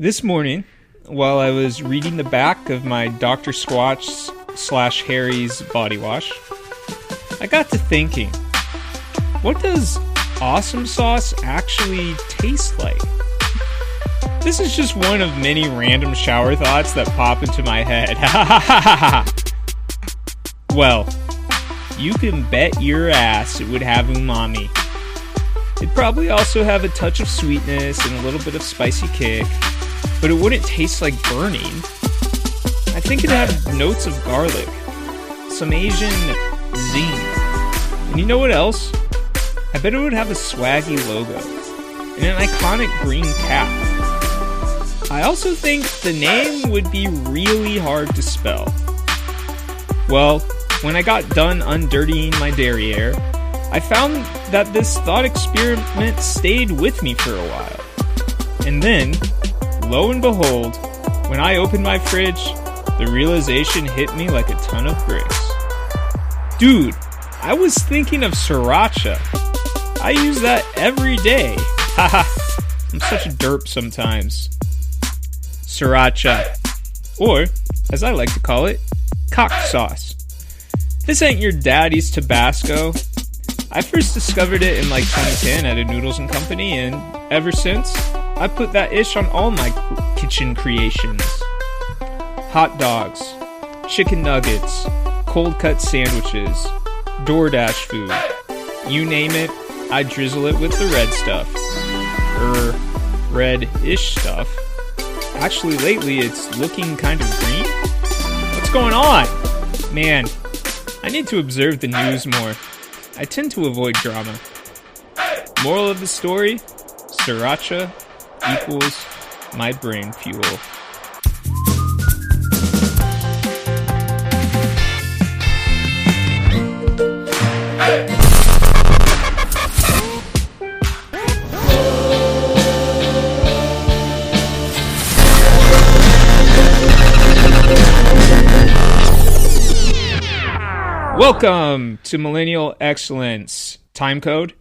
This morning, while I was reading the back of my Dr. Squatch / Harry's body wash, I got to thinking, what does awesome sauce actually taste like? This is just one of many random shower thoughts that pop into my head. Well, you can bet your ass it would have umami. It'd probably also have a touch of sweetness and a little bit of spicy kick, but it wouldn't taste like burning. I think it'd have notes of garlic, some Asian zing. And you know what else? I bet it would have a swaggy logo and an iconic green cap. I also think the name would be really hard to spell. Well, when I got done undirtying my derriere, I found that this thought experiment stayed with me for a while. And then, lo and behold, when I opened my fridge, the realization hit me like a ton of bricks. Dude, I was thinking of Sriracha. I use that every day. Haha, I'm such a derp sometimes. Sriracha. Or, as I like to call it, cock sauce. This ain't your daddy's Tabasco. I first discovered it in like 2010 at a Noodles and Company, and ever since, I put that ish on all my kitchen creations. Hot dogs, chicken nuggets, cold cut sandwiches, DoorDash food. You name it, I drizzle it with the red stuff. Red-ish stuff. Actually, lately, it's looking kind of green. What's going on? Man, I need to observe the news more. I tend to avoid drama. Moral of the story, Sriracha equals my brain fuel. Welcome to Millennial Excellence. Time code?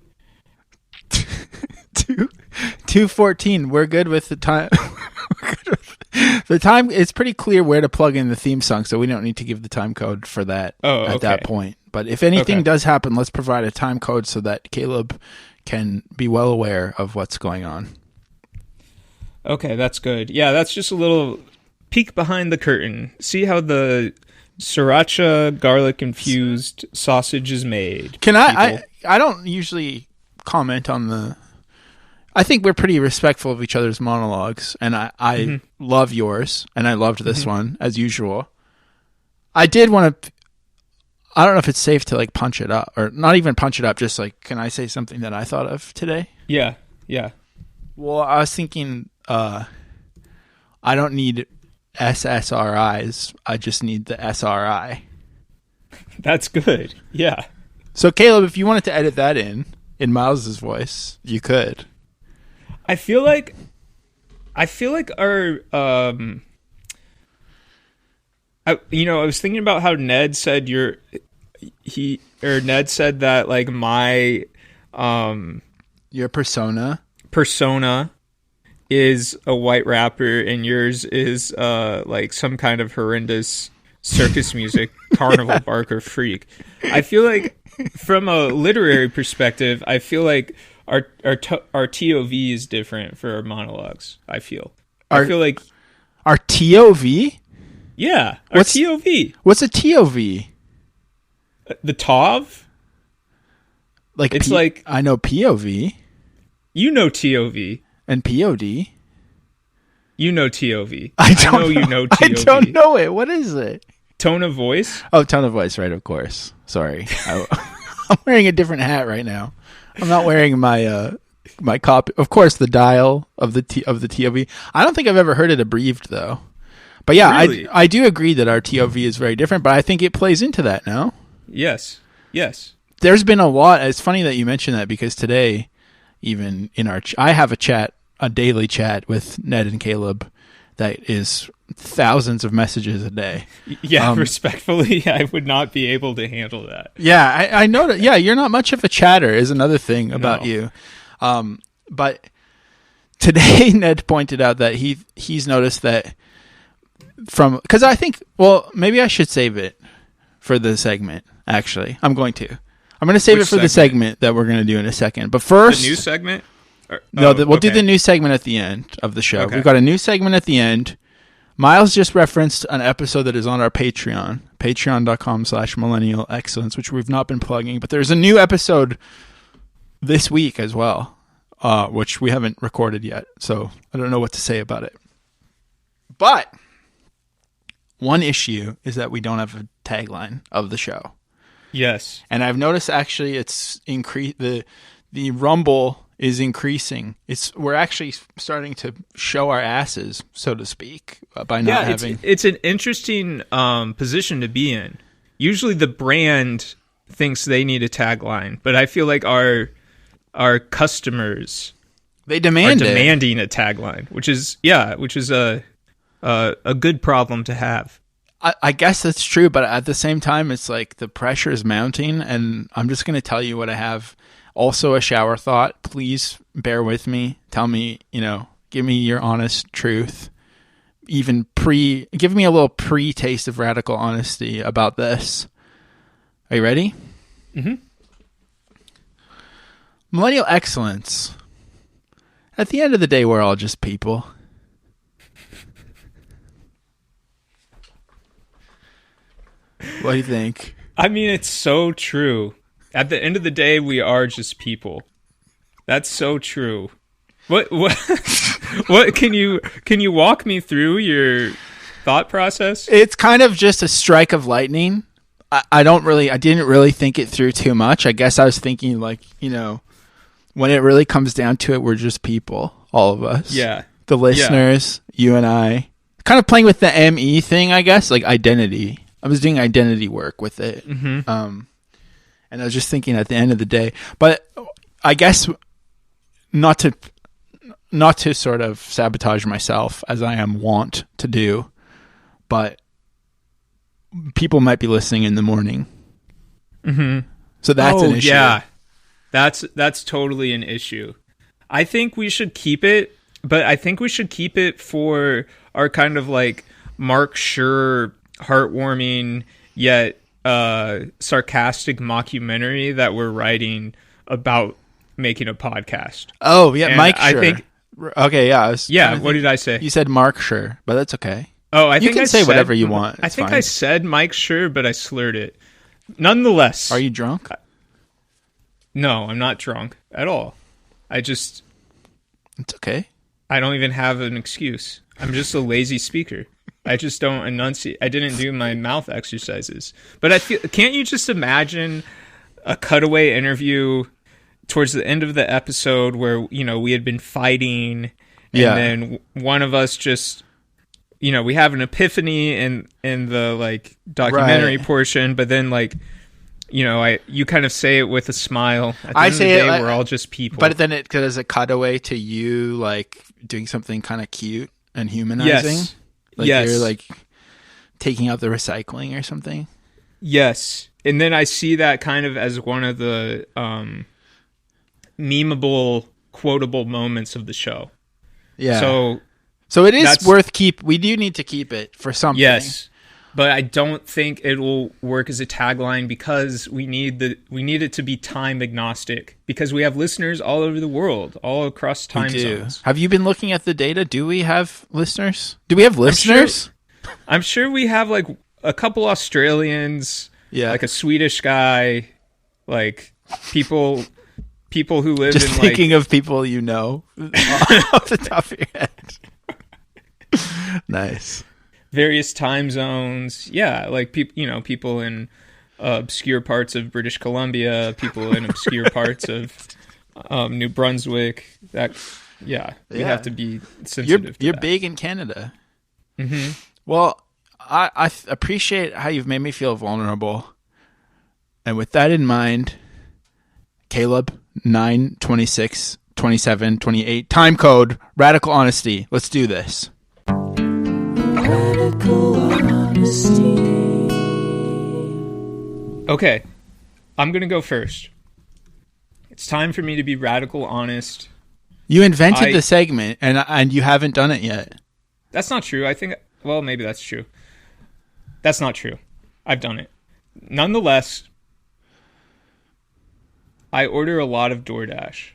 2:14. We're good with the time. The time, it's pretty clear where to plug in the theme song, so we don't need to give the time code for that at that point. But if anything does happen, let's provide a time code so that Caleb can be well aware of what's going on. Okay, that's good. Yeah, that's just a little peek behind the curtain. See how the Sriracha garlic-infused sausage is made. Can I don't usually comment on the... I think we're pretty respectful of each other's monologues, and I love yours, and I loved this one, as usual. I did want to... I don't know if it's safe to, like, punch it up, or not even punch it up, just, like, can I say something that I thought of today? Yeah. Well, I was thinking, I don't need SSRIs, I just need the SRI. That's good, yeah. So, Caleb, if you wanted to edit that in Miles's voice, you could. I feel like our I was thinking about how Ned said Ned said that like my your persona is a white rapper and yours is like some kind of horrendous circus music carnival barker freak. I feel like from a literary perspective, I feel like our TOV is different for our monologues. I feel like our TOV. Yeah, our TOV. What's a TOV? The TOV. Like it's like I know POV. You know TOV and POD. You know TOV. I know you know TOV. I don't know it. What is it? Tone of voice. Oh, tone of voice. Right, of course. Sorry, I'm wearing a different hat right now. I'm not wearing my my copy. Of course, the dial of the TOV. I don't think I've ever heard it abbreviated though. But yeah, really? I do agree that our TOV is very different. But I think it plays into that now. Yes. There's been a lot. It's funny that you mentioned that because today, even in I have a daily chat with Ned and Caleb that is thousands of messages a day. Yeah, respectfully, I would not be able to handle that. Yeah, I know that. Yeah, you're not much of a chatter is another thing about you. But today Ned pointed out that he's noticed that because I think, well, maybe I should save it for the segment. Actually, I'm going to save it for the segment that we're going to do in a second. But first, the new segment. We'll do the new segment at the end of the show. Okay. We've got a new segment at the end. Miles just referenced an episode that is on our Patreon, patreon.com/millennial excellence, which we've not been plugging, but there's a new episode this week as well, which we haven't recorded yet. So I don't know what to say about it. But one issue is that we don't have a tagline of the show. Yes. And I've noticed actually it's increased, the rumble is increasing. We're actually starting to show our asses, so to speak, by not having. It's an interesting position to be in. Usually, the brand thinks they need a tagline, but I feel like our customers demanding a tagline, which is a good problem to have. I guess that's true, but at the same time, it's like the pressure is mounting, and I'm just going to tell you what I have. Also, a shower thought. Please bear with me. Tell me, give me your honest truth. Give me a little pre-taste of radical honesty about this. Are you ready? Mm-hmm. Millennial excellence. At the end of the day, we're all just people. What do you think? I mean, it's so true. At the end of the day, we are just people. That's so true. What can you walk me through your thought process? It's kind of just a strike of lightning. I didn't really think it through too much. I guess I was thinking when it really comes down to it, we're just people, all of us. Yeah. The listeners, you and I. Kind of playing with the ME thing, I guess, like identity. I was doing identity work with it. Mm-hmm. And I was just thinking at the end of the day, but I guess not to sort of sabotage myself as I am wont to do, but people might be listening in the morning. Mm-hmm. So that's an issue. Yeah, that's totally an issue. I think we should keep it, but I think we should keep it for our kind of like Mark Schur heartwarming yet sarcastic mockumentary that we're writing about making a podcast. Oh yeah, and Mike Schur. I think. Okay, yeah. What did I say? You said Mark Schur, but that's okay. Oh, I think you can say whatever you want. I think I said Mike Schur, but I slurred it. Nonetheless, are you drunk? No, I'm not drunk at all. It's okay. I don't even have an excuse. I'm just a lazy speaker. I just don't enunciate. I didn't do my mouth exercises. But can't you just imagine a cutaway interview towards the end of the episode where, we had been fighting and then one of us just, we have an epiphany in the like documentary portion, but then like, you kind of say it with a smile. At the end of the day, we're all just people. But then it does a cutaway to you like doing something kind of cute and humanizing. Yes. Like you're like taking out the recycling or something. Yes. And then I see that kind of as one of the memeable, quotable moments of the show. Yeah. So it is worth we do need to keep it for something. Yes. But I don't think it will work as a tagline because we need it to be time agnostic because we have listeners all over the world, all across time zones. Have you been looking at the data? Do we have listeners? Do we have listeners? I'm sure we have like a couple Australians, like a Swedish guy, like people who live just in thinking of people off the top of your head. Nice. Various time zones, like people in obscure parts of British Columbia, people in obscure parts of New Brunswick. We have to be sensitive. You're big in Canada. Mm-hmm. Well, I appreciate how you've made me feel vulnerable, and with that in mind, Caleb 9, 26, 27, 28 time code radical honesty. Let's do this. Radical honesty. Okay, I'm going to go first. It's time for me to be radical honest You invented the segment, and you haven't done it yet. That's not true. I think, well, maybe that's true. That's not true. I've done it. Nonetheless, I order a lot of DoorDash.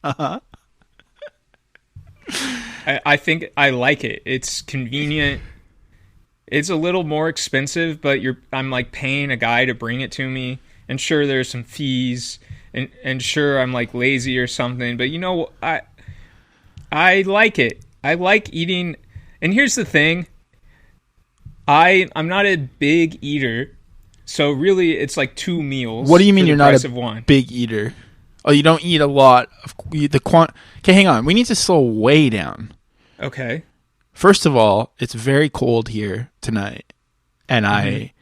Uh-huh. I think I like it. It's convenient. It's a little more expensive, but I'm like paying a guy to bring it to me. And sure, there's some fees, and sure, I'm like lazy or something. But you know, I like it. I like eating. And here's the thing. I'm not a big eater, so really it's like 2 meals. What do you mean you're not a big eater? Oh, you don't eat a lot of Okay, hang on. We need to slow way down. Okay. First of all, it's very cold here tonight, and I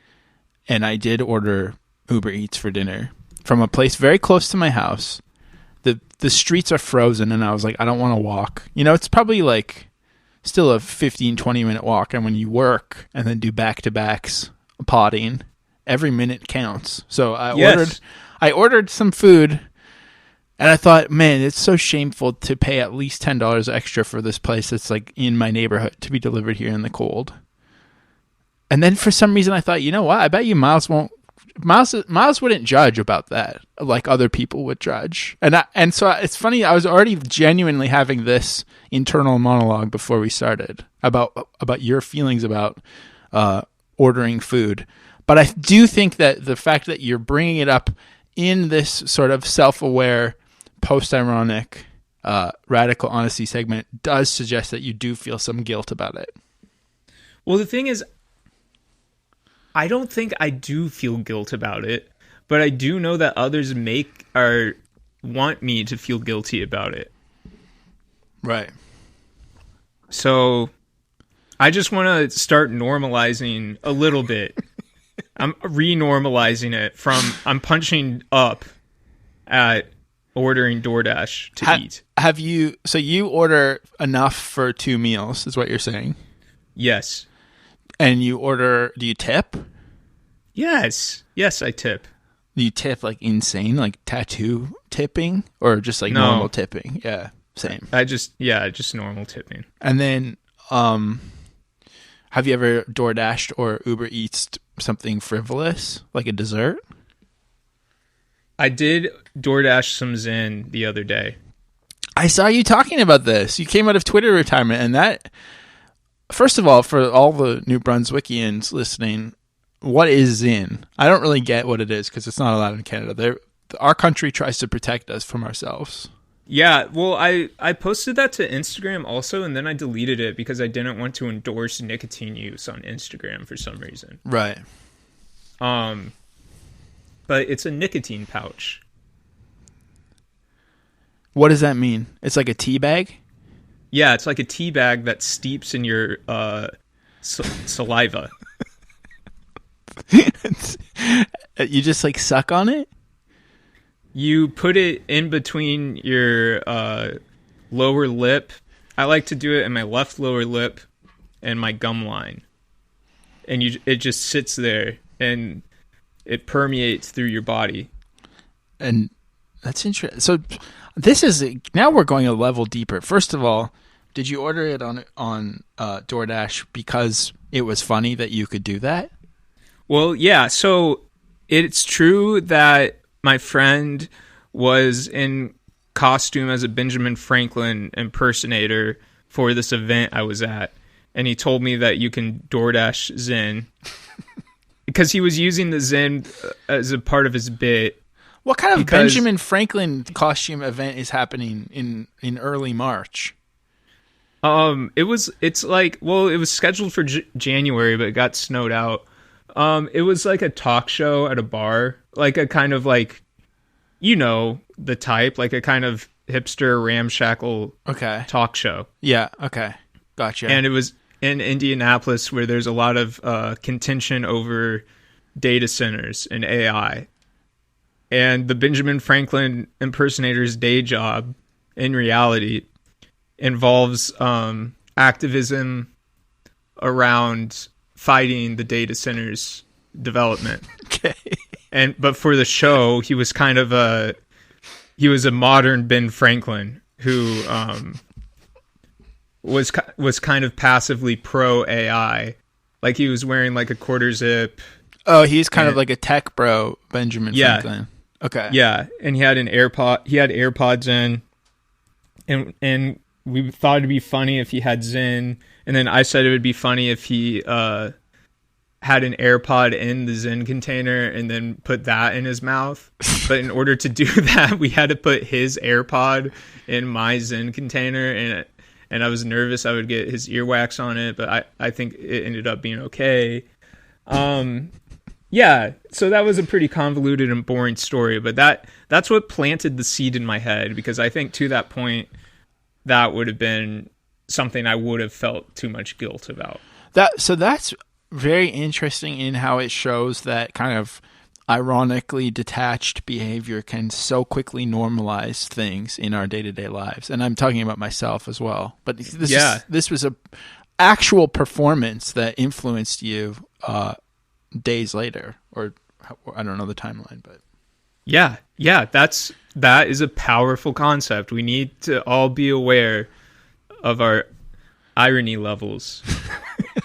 did order Uber Eats for dinner from a place very close to my house. The streets are frozen, and I was like, I don't want to walk. You know, it's probably like still a 15-20 minute walk, and when you work and then do back-to-backs potting, every minute counts. So I ordered some food, and I thought, man, it's so shameful to pay at least $10 extra for this place that's like in my neighborhood to be delivered here in the cold. And then for some reason I thought, you know what? I bet you Miles wouldn't judge about that like other people would judge. And so it's funny, I was already genuinely having this internal monologue before we started about your feelings about ordering food. But I do think that the fact that you're bringing it up in this sort of self-aware, post-ironic, radical honesty segment does suggest that you do feel some guilt about it. Well, the thing is, I don't think I do feel guilt about it, but I do know that others want me to feel guilty about it. Right. So I just want to start normalizing a little bit. I'm re-normalizing it I'm punching up at ordering DoorDash to eat. So you order enough for 2 meals is what you're saying? Yes. And do you tip? Yes, I tip. Do you tip like insane, like tattoo tipping, or just like normal tipping? Yeah, same. Just normal tipping. And then, have you ever DoorDashed or Uber Eats something frivolous, like a dessert? I did DoorDash some Zen the other day. I saw you talking about this. You came out of Twitter retirement, and that... First of all, for all the New Brunswickians listening, what is Zen? I don't really get what it is because it's not allowed in Canada. Our country tries to protect us from ourselves. Yeah, well, I posted that to Instagram also, and then I deleted it because I didn't want to endorse nicotine use on Instagram for some reason. Right. But it's a nicotine pouch. What does that mean? It's like a tea bag? Yeah, it's like a tea bag that steeps in your saliva. You just like suck on it? You put it in between your lower lip. I like to do it in my left lower lip and my gum line. And it just sits there and it permeates through your body. And that's interesting. So now we're going a level deeper. First of all, did you order it on DoorDash because it was funny that you could do that? Well, yeah. So it's true that my friend was in costume as a Benjamin Franklin impersonator for this event I was at. And he told me that you can DoorDash Zen because he was using the Zen as a part of his bit. What kind of Benjamin Franklin costume event is happening in early March? It was scheduled for January, but it got snowed out. It was like a talk show at a bar, like a kind of like, you know, the type, like a kind of hipster ramshackle talk show. Yeah. Okay. Gotcha. And it was in Indianapolis where there's a lot of contention over data centers and AI. And the Benjamin Franklin impersonator's day job in reality involves activism around fighting the data center's development. Okay. But for the show, he was kind of he was a modern Ben Franklin who was kind of passively pro AI. Like he was wearing like a quarter zip. Oh, he's kind of like a tech bro, Benjamin Franklin. Okay. Yeah, and he had AirPods in, and we thought it'd be funny if he had Zen, and then I said it would be funny if he had an AirPod in the Zen container and then put that in his mouth. But in order to do that, we had to put his AirPod in my Zen container, and I was nervous I would get his earwax on it, but I think it ended up being okay. Yeah, so that was a pretty convoluted and boring story, but that's what planted the seed in my head, because I think to that point, that would have been something I would have felt too much guilt about. So that's very interesting in how it shows that kind of ironically detached behavior can so quickly normalize things in our day-to-day lives. And I'm talking about myself as well. But this was a actual performance that influenced you days later, or I don't know the timeline, but yeah, that is a powerful concept. We need to all be aware of our irony levels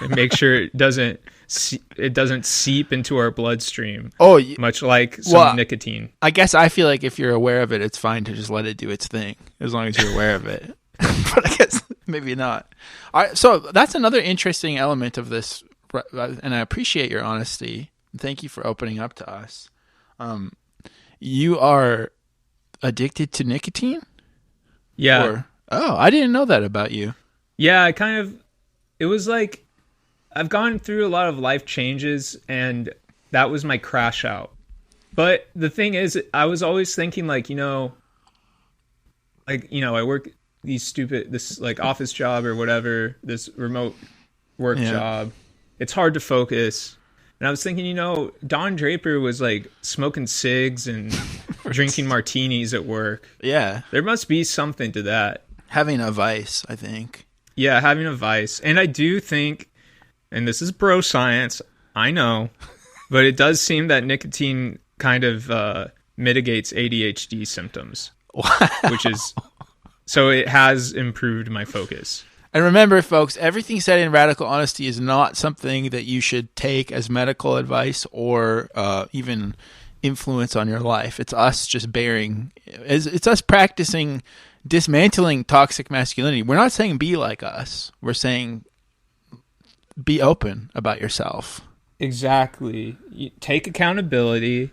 and make sure it doesn't seep into our bloodstream. Much like some nicotine. I guess I feel like if you're aware of it, it's fine to just let it do its thing as long as you're aware of it. But I guess maybe not. All right, so that's another interesting element of this, and I appreciate your honesty. Thank you for opening up to us. You are addicted to nicotine? Yeah. I didn't know that about you. Yeah, it was like, I've gone through a lot of life changes, and that was my crash out. But the thing is, I was always thinking I work this like office job or whatever, this remote work job. It's hard to focus. And I was thinking, Don Draper was like smoking cigs and drinking martinis at work. Yeah. There must be something to that. Having a vice, I think. Yeah, having a vice. And I do think, and this is bro science, I know, but it does seem that nicotine kind of mitigates ADHD symptoms. Wow. So it has improved my focus. And remember, folks, everything said in Radical Honesty is not something that you should take as medical advice or even influence on your life. It's us just it's us practicing dismantling toxic masculinity. We're not saying be like us. We're saying be open about yourself. Exactly. You take accountability,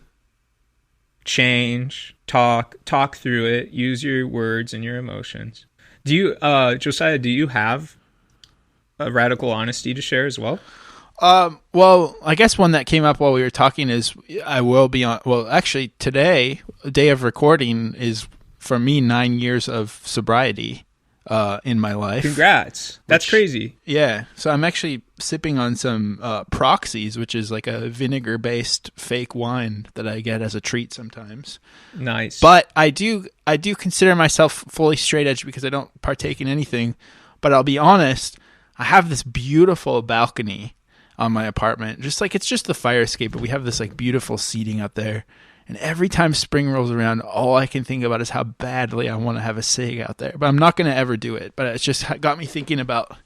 change, talk through it, use your words and your emotions. Do you, Josiah, do you have a radical honesty to share as well? Well, I guess one that came up while we were talking is I will be on, well, actually today, day of recording is for me 9 years of sobriety in my life. Congrats. That's crazy. Yeah. So I'm actually sipping on some Proxies, which is like a vinegar-based fake wine that I get as a treat sometimes. Nice. But I do consider myself fully straight edge because I don't partake in anything. But I'll be honest, I have this beautiful balcony on my apartment. It's just the fire escape, but we have this like beautiful seating out there. And every time spring rolls around, all I can think about is how badly I want to have a cig out there. But I'm not going to ever do it. But it's just got me thinking about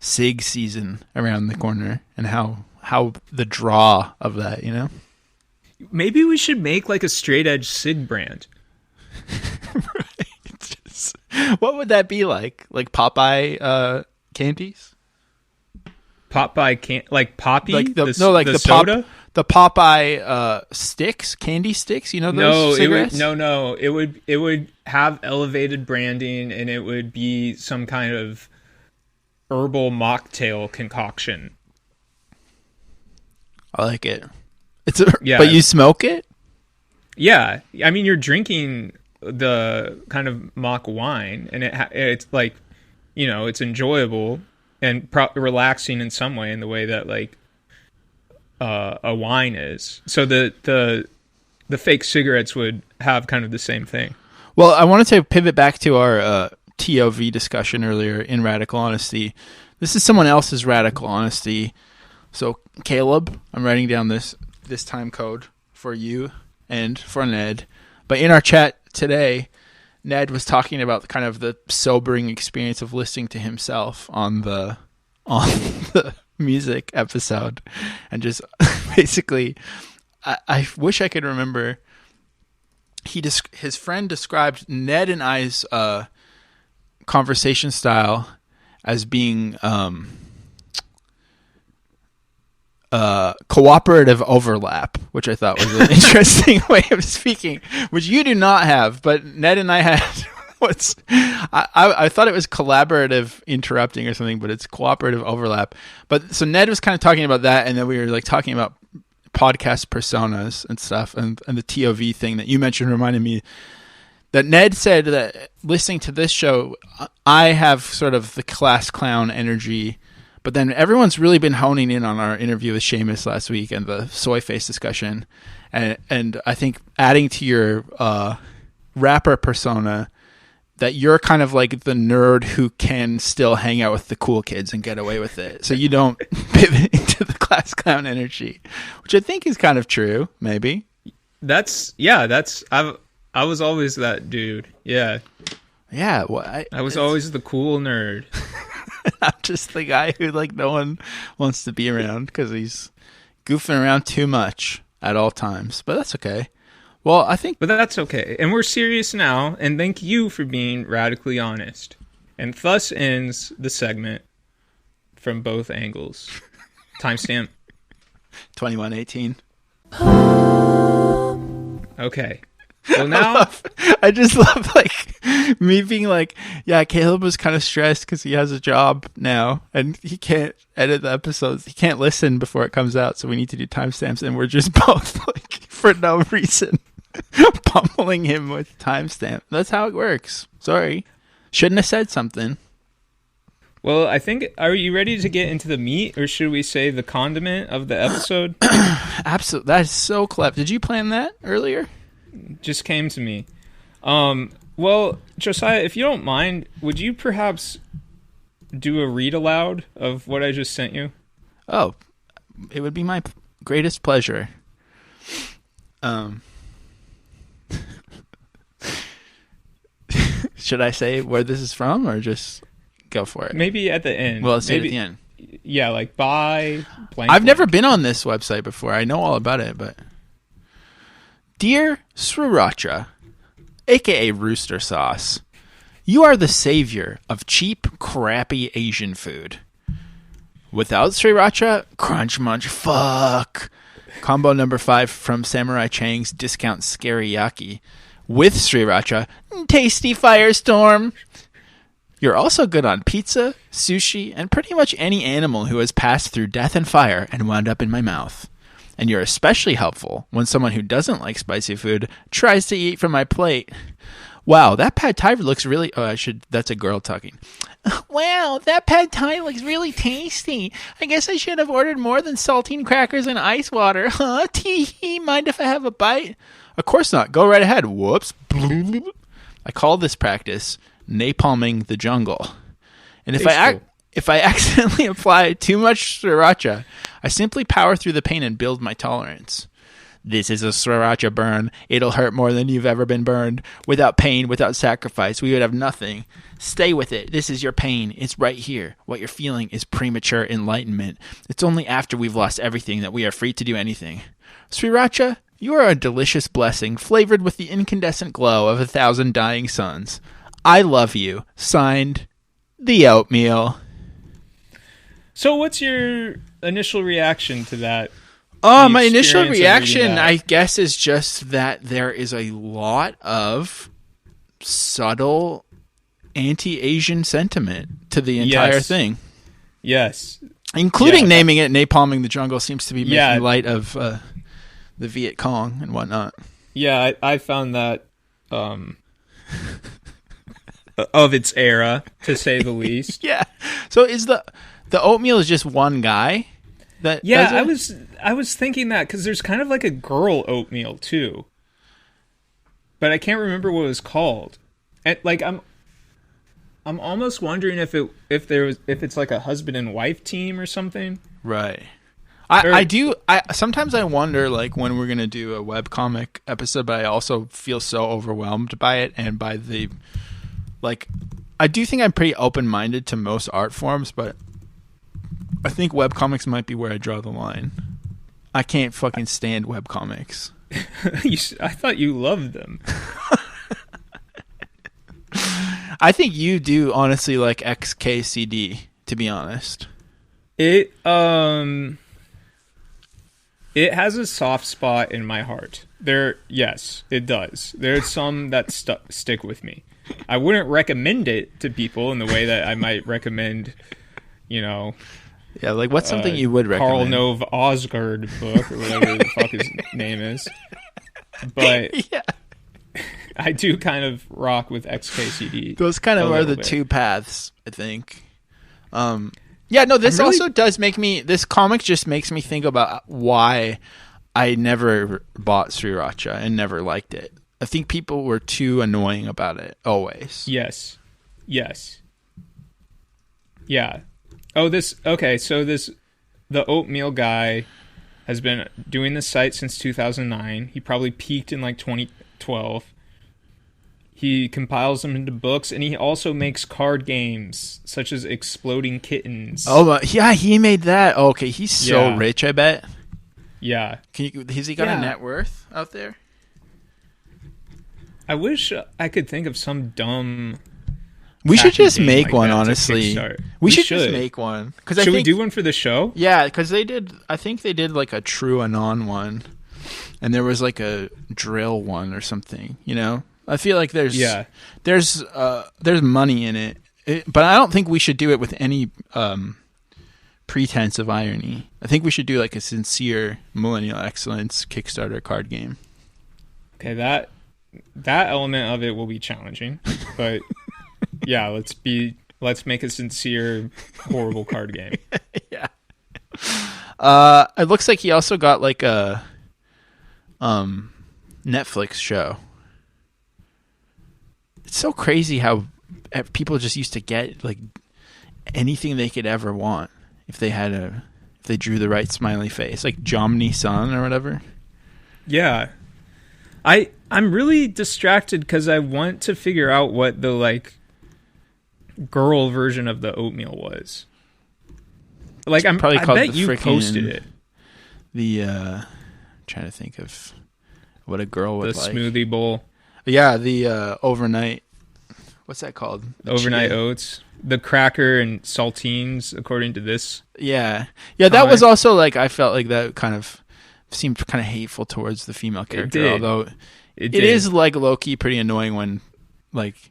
cig season around the corner and how the draw of that, Maybe we should make like a straight edge cig brand. Right. What would that be like? Like Popeye candies? Popeye like Poppy? Like the soda? The Popeye sticks, candy sticks, those cigarettes? It would have elevated branding, and it would be some kind of herbal mocktail concoction. I like it. But you smoke it? Yeah, I mean you're drinking the kind of mock wine, and it's like, it's enjoyable and relaxing in some way, in the way that like a wine is. So the fake cigarettes would have kind of the same thing. Well, I wanted to pivot back to our TOV discussion earlier in Radical Honesty. This is someone else's Radical Honesty. So Caleb, I'm writing down this time code for you and for Ned. But in our chat today, Ned was talking about kind of the sobering experience of listening to himself on the music episode, and just basically, I wish I could remember. His friend described Ned and I's conversation style as being cooperative overlap, which I thought was an interesting way of speaking, which you do not have, but Ned and I had. I thought it was collaborative interrupting or something, but it's cooperative overlap. But so Ned was kind of talking about that, and then we were like talking about podcast personas and stuff, and the TOV thing that you mentioned reminded me that Ned said that listening to this show, I have sort of the class clown energy, but then everyone's really been honing in on our interview with Seamus last week and the soy face discussion, and I think adding to your rapper persona, that you're kind of like the nerd who can still hang out with the cool kids and get away with it. So you don't pivot into the class clown energy, which I think is kind of true, maybe. I was always that dude. Yeah. Yeah. Well, I was always the cool nerd. I'm just the guy who like no one wants to be around because he's goofing around too much at all times, but that's okay. Well, but that's okay. And we're serious now, and thank you for being radically honest. And thus ends the segment from both angles. Timestamp 2118. Okay. Well, now I just love like me being like, yeah, Caleb was kind of stressed because he has a job now and he can't edit the episodes. He can't listen before it comes out, so we need to do timestamps, and we're just both like for no reason pummeling him with timestamp. That's how it works. Sorry, shouldn't have said something. Well, I think, are you ready to get into the meat, or should we say the condiment of the episode? Absolutely. That is so clever. Did you plan that earlier? Just came to me. Well, Josiah, if you don't mind, would you perhaps do a read aloud of what I just sent you? Oh, it would be my greatest pleasure. Should I say where this is from, or just go for it? Maybe at the end. Well, let's say it at the end. Yeah, like bye. I've never been on this website before. I know all about it, but dear Sriracha, aka Rooster Sauce, you are the savior of cheap, crappy Asian food. Without Sriracha, crunch munch fuck. Combo number 5 from Samurai Chang's discount Scariyaki. With Sriracha, tasty firestorm. You're also good on pizza, sushi, and pretty much any animal who has passed through death and fire and wound up in my mouth. And you're especially helpful when someone who doesn't like spicy food tries to eat from my plate. Wow, that pad thai looks really... that's a girl talking. Wow, that pad thai looks really tasty. I guess I should have ordered more than saltine crackers and ice water. Huh? Tee-hee, mind if I have a bite? Of course not. Go right ahead. Whoops. I call this practice napalming the jungle. And if I accidentally apply too much Sriracha, I simply power through the pain and build my tolerance. This is a Sriracha burn. It'll hurt more than you've ever been burned. Without pain, without sacrifice, we would have nothing. Stay with it. This is your pain. It's right here. What you're feeling is premature enlightenment. It's only after we've lost everything that we are free to do anything. Sriracha, you are a delicious blessing, flavored with the incandescent glow of 1,000 dying suns. I love you. Signed, The Oatmeal. So what's your initial reaction to that? My initial reaction, I guess, is just that there is a lot of subtle anti-Asian sentiment to the entire thing. Yes. Including naming it Napalming the Jungle seems to be making light of the Viet Cong and whatnot. Yeah, I found that of its era, to say the least. Yeah. So is the oatmeal is just one guy? I was thinking that because there's kind of like a girl oatmeal too, but I can't remember what it was called. And like I'm almost wondering if it's like a husband and wife team or something. Right. I do. Sometimes I wonder, like, when we're gonna do a webcomic episode, but I also feel so overwhelmed by it and by the, like, I do think I'm pretty open-minded to most art forms, but I think webcomics might be where I draw the line. I can't fucking stand webcomics. I thought you loved them. I think you do, honestly, like XKCD, to be honest. It has a soft spot in my heart. Yes, it does. There's some that stick with me. I wouldn't recommend it to people in the way that I might recommend, Yeah, like what's something you would recommend? Karl Ove Osgard book or whatever the fuck his name is. But yeah. I do kind of rock with XKCD. Those kind of are the two paths, I think. Yeah, no, this also does make me... This comic just makes me think about why I never bought Sriracha and never liked it. I think people were too annoying about it, always. Yes. Yeah. Oh, the oatmeal guy has been doing this site since 2009. He probably peaked in like 2012. He compiles them into books, and he also makes card games, such as Exploding Kittens. Oh, yeah, he made that. Oh, okay, he's so rich, I bet. Yeah. Has he got a net worth out there? I wish I could think of some dumb... We should just make one, honestly. We should just make one. Should we do one for the show? Yeah, because I think they did like a True Anon one, and there was like a drill one or something, you know? I feel like there's money in it, but I don't think we should do it with any pretense of irony. I think we should do like a sincere Millennial Excellence Kickstarter card game. Okay, that element of it will be challenging, but yeah, let's make a sincere horrible card game. Yeah. It looks like he also got like a Netflix show. It's so crazy how people just used to get like anything they could ever want if they drew the right smiley face, like Jomny Sun or whatever. Yeah. I'm really distracted because I want to figure out what the like girl version of the oatmeal was. Like I bet you posted it. I'm trying to think of what a girl would like. The smoothie bowl. Yeah, the overnight. What's that called? Overnight oats. The cracker and saltines, according to this. Yeah. That was also like, I felt like that kind of seemed kind of hateful towards the female character. Although it is like low key pretty annoying when like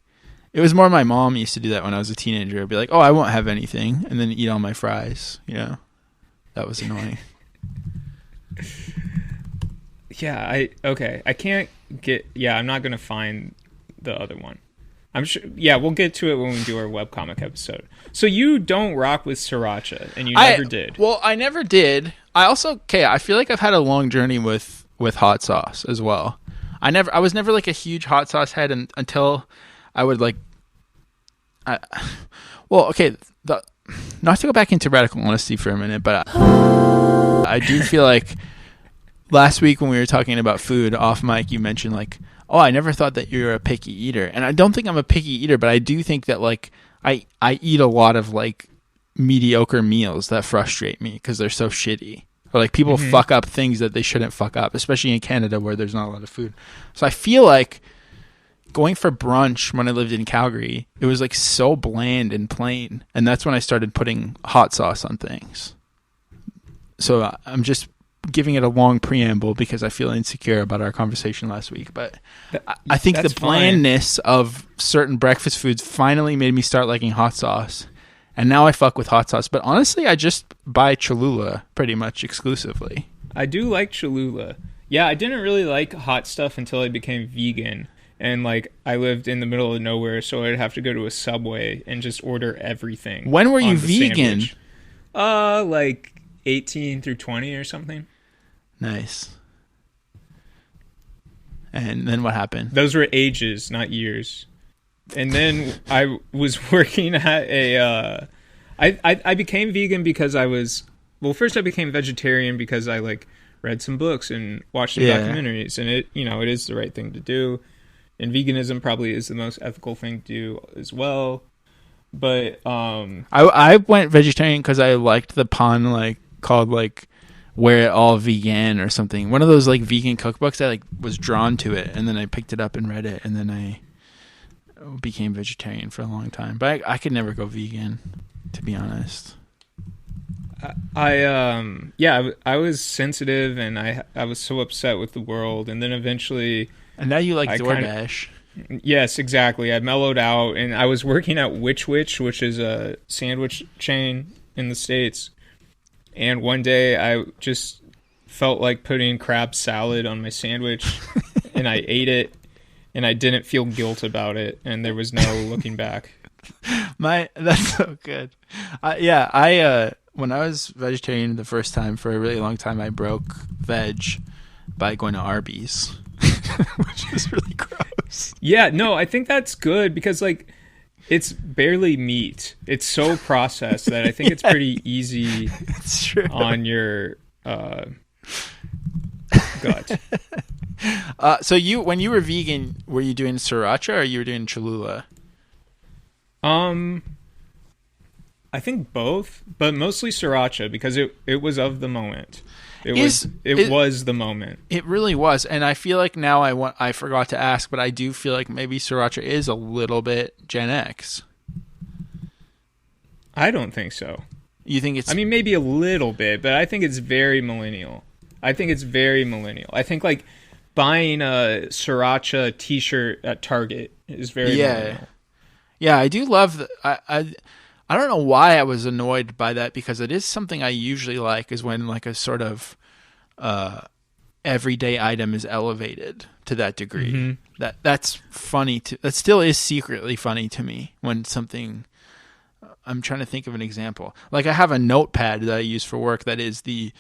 it was more my mom used to do that when I was a teenager. I'd be like, oh, I won't have anything, and then eat all my fries. You know, that was annoying. Yeah, I can't get... Yeah, I'm not going to find the other one. I'm sure... Yeah, we'll get to it when we do our webcomic episode. So you don't rock with Sriracha, and you never did. Well, I never did. I feel like I've had a long journey with hot sauce as well. I was never like a huge hot sauce head until I would like... not to go back into radical honesty for a minute, but I do feel like... Last week when we were talking about food off mic, you mentioned like, oh, I never thought that you're a picky eater. And I don't think I'm a picky eater, but I do think that like I eat a lot of like mediocre meals that frustrate me because they're so shitty. Or like people fuck up things that they shouldn't fuck up, especially in Canada where there's not a lot of food. So I feel like going for brunch when I lived in Calgary, it was like so bland and plain. And that's when I started putting hot sauce on things. So I'm just giving it a long preamble because I feel insecure about our conversation last week, but I think the blandness of certain breakfast foods finally made me start liking hot sauce, and now I fuck with hot sauce. But honestly, I just buy Cholula pretty much exclusively. I do like Cholula. Yeah, I didn't really like hot stuff until I became vegan, and like I lived in the middle of nowhere, so I'd have to go to a Subway and just order everything. When were you vegan? Like 18 through 20 or something. Nice. And then what happened? Those were ages, not years. And then I was working at a... I became vegan because I was well, first I became vegetarian because I like read some books and watched some documentaries, and it is the right thing to do. And veganism probably is the most ethical thing to do as well. But I went vegetarian because I liked the pun like called like "Wear It All Vegan" or something. One of those like vegan cookbooks. I like was drawn to it, and then I picked it up and read it, and then I became vegetarian for a long time. But I could never go vegan, to be honest. I was sensitive, and I was so upset with the world, and then eventually. And now you like DoorDash. Yes, exactly. I mellowed out, and I was working at Which, which is a sandwich chain in the States. And one day I just felt like putting crab salad on my sandwich, and I ate it, and I didn't feel guilt about it, and there was no looking back. That's so good. When I was vegetarian the first time for a really long time, I broke veg by going to Arby's, which is really gross. Yeah, no, I think that's good because like it's barely meat. It's so processed that I think it's pretty easy on your gut. So when you were vegan, were you doing Sriracha or you were doing Cholula? I think both, but mostly Sriracha because it was of the moment. It was the moment. It really was, and I feel like now I forgot to ask, but I do feel like maybe Sriracha is a little bit Gen X. I don't think so. You think it's? I mean, maybe a little bit, but I think it's very millennial. I think like buying a Sriracha T-shirt at Target is very millennial. Yeah, I do love I don't know why I was annoyed by that because it is something I usually like is when like a sort of everyday item is elevated to that degree. Mm-hmm. That's funny that still is secretly funny to me when something I'm trying to think of an example. Like I have a notepad that I use for work that is the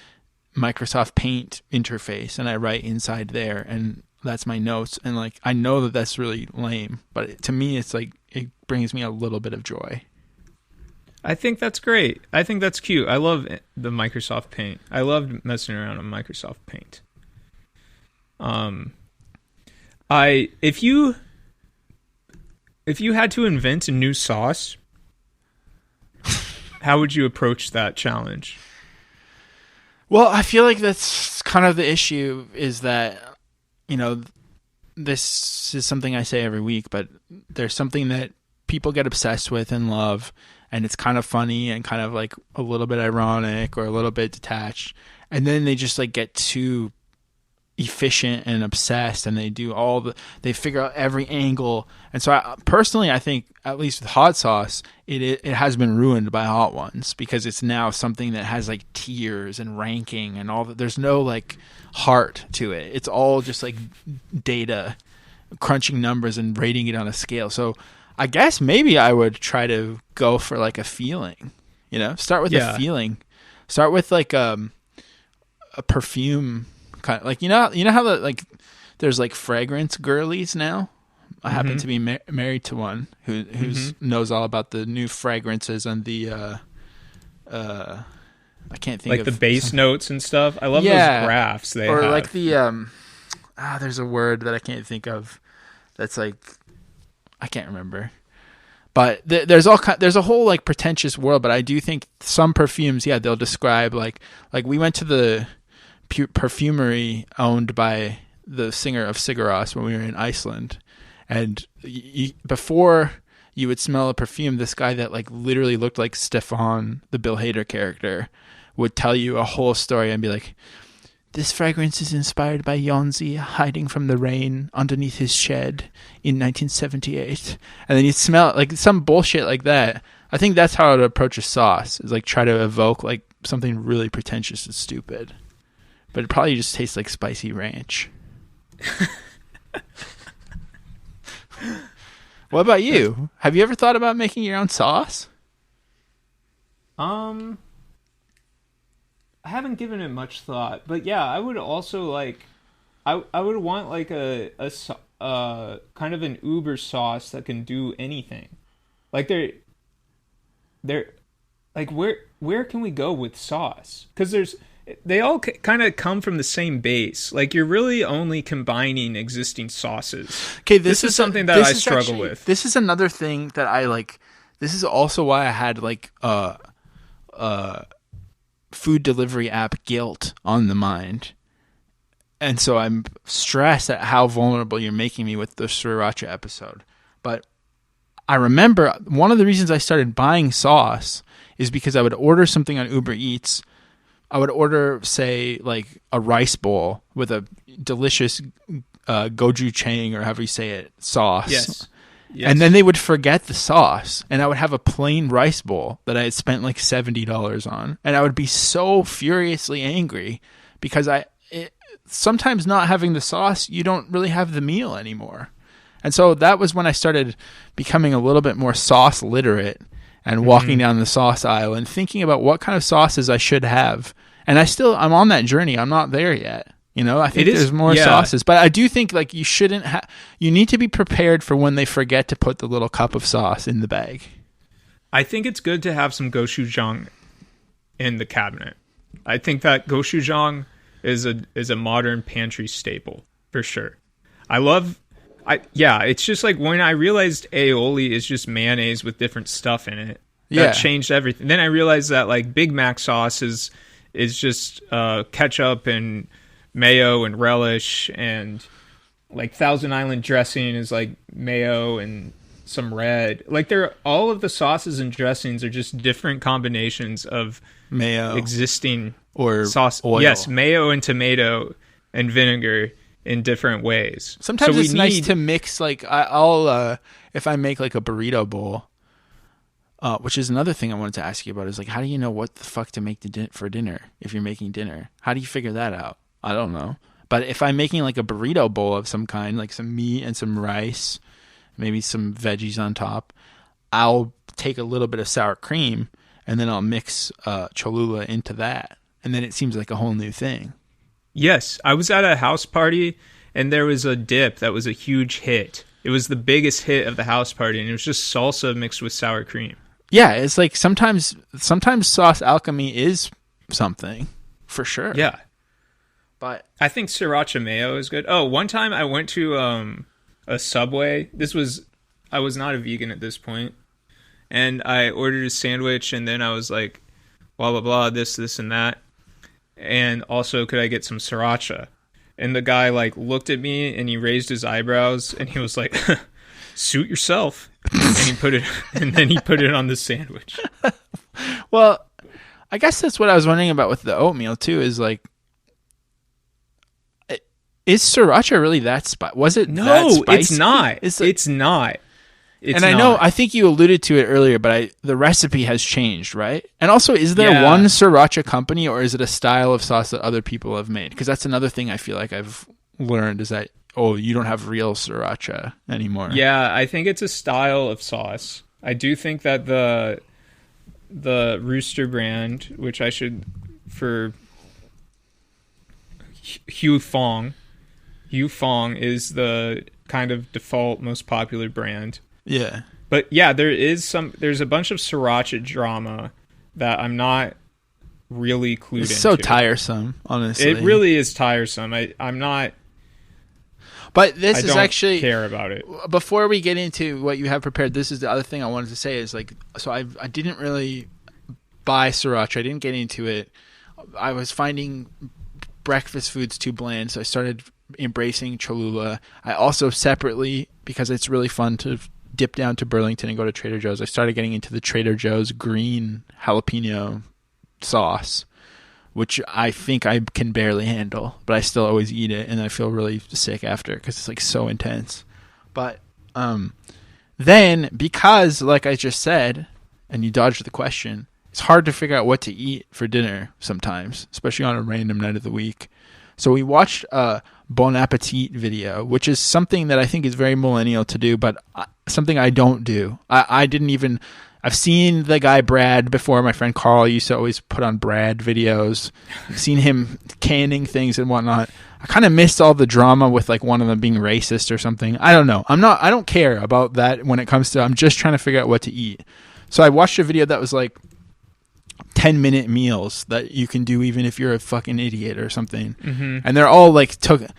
Microsoft Paint interface and I write inside there and that's my notes and like I know that that's really lame, but to me it's like it brings me a little bit of joy. I think that's great. I think that's cute. I love the Microsoft Paint. I loved messing around on Microsoft Paint. If you had to invent a new sauce, how would you approach that challenge? Well, I feel like that's kind of the issue is that, this is something I say every week, but there's something that people get obsessed with and love, and it's kind of funny and kind of like a little bit ironic or a little bit detached. And then they just like get too efficient and obsessed and they do they figure out every angle. And so I think at least with hot sauce, it has been ruined by Hot Ones because it's now something that has like tiers and ranking and all that. There's no like heart to it. It's all just like data, crunching numbers and rating it on a scale. So I guess maybe I would try to go for like a feeling, start with a feeling, start with like a perfume kind of like, how there's like fragrance girlies now. I happen to be married to one who knows all about the new fragrances and the, I can't think like of the base notes and stuff. I love those graphs they have. Or like the, there's a word that I can't think of. That's like, I can't remember, but there's a whole like pretentious world. But I do think some perfumes, they'll describe like we went to the perfumery owned by the singer of Sigur Rós when we were in Iceland, and before you would smell a perfume, this guy that like literally looked like Stefan, the Bill Hader character, would tell you a whole story and be like, "This fragrance is inspired by Jonsi hiding from the rain underneath his shed in 1978. And then you smell it, like some bullshit like that. I think that's how I would approach a sauce, is like try to evoke like something really pretentious and stupid. But it probably just tastes like spicy ranch. What about you? Have you ever thought about making your own sauce? I haven't given it much thought, but yeah, I would also like, I would want like a kind of an Uber sauce that can do anything. Like like where can we go with sauce? Because they all kind of come from the same base. Like you're really only combining existing sauces. Okay, this is something that I struggle with. This is another thing that I like. This is also why I had like food delivery app guilt on the mind. And so I'm stressed at how vulnerable you're making me with the Sriracha episode. But I remember one of the reasons I started buying sauce is because I would order something on Uber Eats. I would order, say, like a rice bowl with a delicious gochujang, or however you say it, sauce. Yes. And then they would forget the sauce, and I would have a plain rice bowl that I had spent like $70 on. And I would be so furiously angry because sometimes not having the sauce, you don't really have the meal anymore. And so that was when I started becoming a little bit more sauce literate and walking down the sauce aisle and thinking about what kind of sauces I should have. And I'm on that journey. I'm not there yet. You know, I think there's more sauces, but I do think like you need to be prepared for when they forget to put the little cup of sauce in the bag. I think it's good to have some gochujang in the cabinet. I think that gochujang is a modern pantry staple for sure. It's just like when I realized aioli is just mayonnaise with different stuff in it. That changed everything. Then I realized that like Big Mac sauce is just ketchup and mayo and relish, and like Thousand Island dressing is like mayo and some red. Like all of the sauces and dressings are just different combinations of mayo existing or sauce. Oil. Yes, mayo and tomato and vinegar in different ways. Sometimes it's nice to mix. Like I'll if I make like a burrito bowl, which is another thing I wanted to ask you about, is like, how do you know what the fuck to make for dinner if you're making dinner? How do you figure that out? I don't know. But if I'm making like a burrito bowl of some kind, like some meat and some rice, maybe some veggies on top, I'll take a little bit of sour cream and then I'll mix Cholula into that. And then it seems like a whole new thing. Yes. I was at a house party and there was a dip that was a huge hit. It was the biggest hit of the house party, and it was just salsa mixed with sour cream. Yeah, it's like sometimes sauce alchemy is something, for sure. Yeah. But I think Sriracha mayo is good. Oh, one time I went to a Subway. I was not a vegan at this point. And I ordered a sandwich, and then I was like, blah, blah, blah, this, and that. And also, could I get some Sriracha? And the guy like looked at me and he raised his eyebrows and he was like, suit yourself. And then he put it on the sandwich. Well, I guess that's what I was wondering about with the oatmeal too, is like, is Sriracha really that spicy? Was it that spicy? It's not. It's not. I think you alluded to it earlier, but the recipe has changed, right? And also, is there one Sriracha company, or is it a style of sauce that other people have made? Because that's another thing I feel like I've learned, is that, you don't have real Sriracha anymore. Yeah, I think it's a style of sauce. I do think that the Rooster brand, which I should, for Hue Fong is the kind of default most popular brand. Yeah. But yeah, there's a bunch of Sriracha drama that I'm not really clued into. It's so tiresome, honestly. It really is tiresome. I'm not. But this I is don't actually care about it. Before we get into what you have prepared, this is the other thing I wanted to say is like, so I didn't really buy Sriracha. I didn't get into it. I was finding breakfast foods too bland, so I started embracing Cholula. I also separately, because it's really fun to dip down to Burlington and go to Trader Joe's, I started getting into the Trader Joe's green jalapeno sauce, which I think I can barely handle, but I still always eat it, and I feel really sick after because it's like so intense. But then, because like I just said, and you dodged the question, it's hard to figure out what to eat for dinner sometimes, especially on a random night of the week. So we watched a Bon Appetit video, which is something that I think is very millennial to do, but something I don't do. I've seen the guy Brad before. My friend Carl used to always put on Brad videos. I've seen him canning things and whatnot. I kind of missed all the drama with like one of them being racist or something. I don't know. I don't care about that when it comes to, I'm just trying to figure out what to eat. So I watched a video that was like, 10-minute meals that you can do even if you're a fucking idiot or something. Mm-hmm. And they're all like the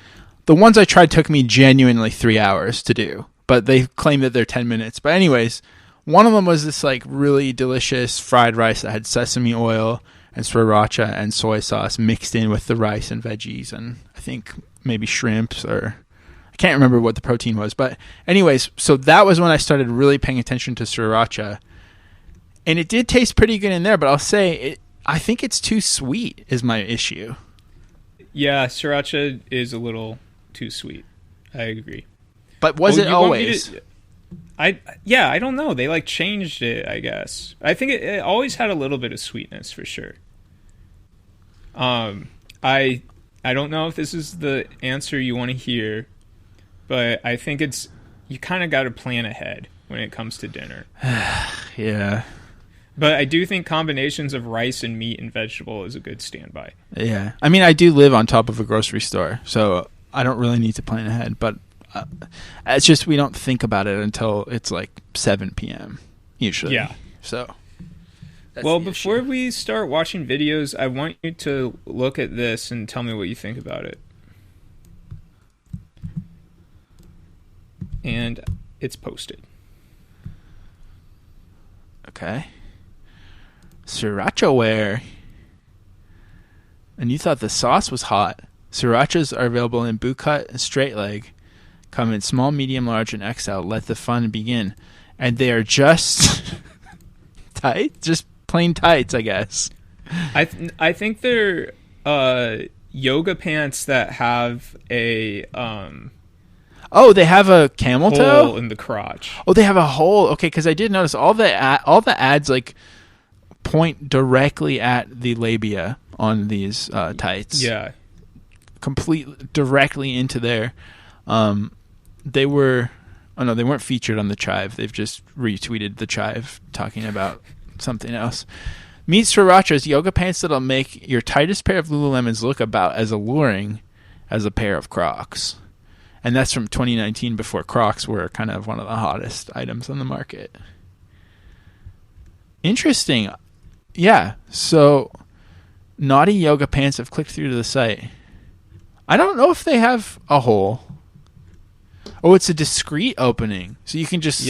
ones I tried took me genuinely 3 hours to do, but they claim that they're 10 minutes. But anyways, one of them was this like really delicious fried rice that had sesame oil and sriracha and soy sauce mixed in with the rice and veggies and I think maybe shrimps, or I can't remember what the protein was. But anyways, so that was when I started really paying attention to sriracha. And it did taste pretty good in there, but I'll say I think it's too sweet is my issue. Yeah, sriracha is a little too sweet. I agree. But was it always? I don't know. They like changed it, I guess. I think it always had a little bit of sweetness for sure. I don't know if this is the answer you want to hear, but I think you kind of got to plan ahead when it comes to dinner. Yeah. But I do think combinations of rice and meat and vegetable is a good standby. Yeah. I mean, I do live on top of a grocery store, so I don't really need to plan ahead. But it's just we don't think about it until it's like 7 p.m. usually. Yeah. So. Well, before we start watching videos, I want you to look at this and tell me what you think about it. And it's posted. Okay. Sriracha ware. And you thought the sauce was hot. Srirachas are available in boot cut and straight leg. Come in small, medium, large, and XL. Let the fun begin. And they are just tight, just plain tights, I guess. I think they're yoga pants that have a oh, they have a camel toe hole in the crotch. Oh, they have a hole. Okay, because I did notice all the ads like point directly at the labia on these tights. Yeah, completely directly into there. They weren't featured on the Chive. They've just retweeted the Chive talking about something else. Meet Srirachas, yoga pants that'll make your tightest pair of Lululemons look about as alluring as a pair of Crocs. And that's from 2019, before Crocs were kind of one of the hottest items on the market. Interesting. Yeah, so Naughty Yoga Pants have clicked through to the site. I don't know if they have a hole. Oh, it's a discrete opening, so you can just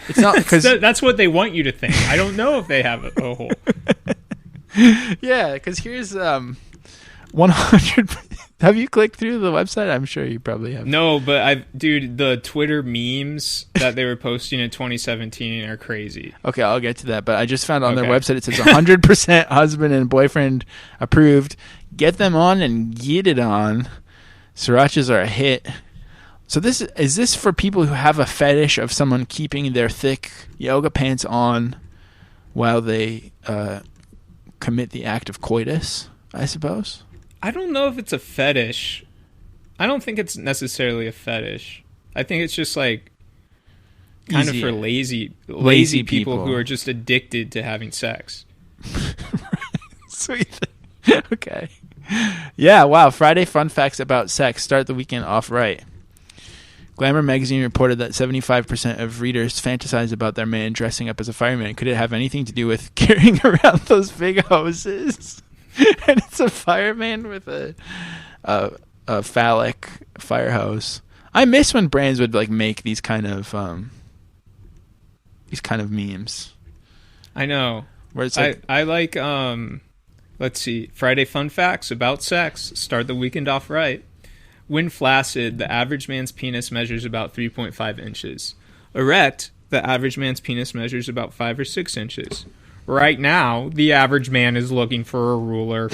It's not because that's what they want you to think. I don't know if they have a hole. Yeah, because here's 100. Have you clicked through the website? I'm sure you probably have. No, but the Twitter memes that they were posting in 2017 are crazy. Okay, I'll get to that, but I just found on their website it says 100% husband and boyfriend approved. Get them on and get it on. Srirachas are a hit. So is this for people who have a fetish of someone keeping their thick yoga pants on while they commit the act of coitus, I suppose? I don't know if it's a fetish. I don't think it's necessarily a fetish. I think it's just like kind of for lazy people who are just addicted to having sex. Sweet. Okay. Yeah, wow. Friday fun facts about sex. Start the weekend off right. Glamour magazine reported that 75% of readers fantasize about their man dressing up as a fireman. Could it have anything to do with carrying around those big hoses? And it's a fireman with a phallic fire hose. I miss when brands would like make these kind of memes. I know. Where it's like, I like let's see, Friday fun facts about sex. Start the weekend off right. When flaccid, the average man's penis measures about 3.5 inches. Erect, the average man's penis measures about 5 or 6 inches. Right now, the average man is looking for a ruler.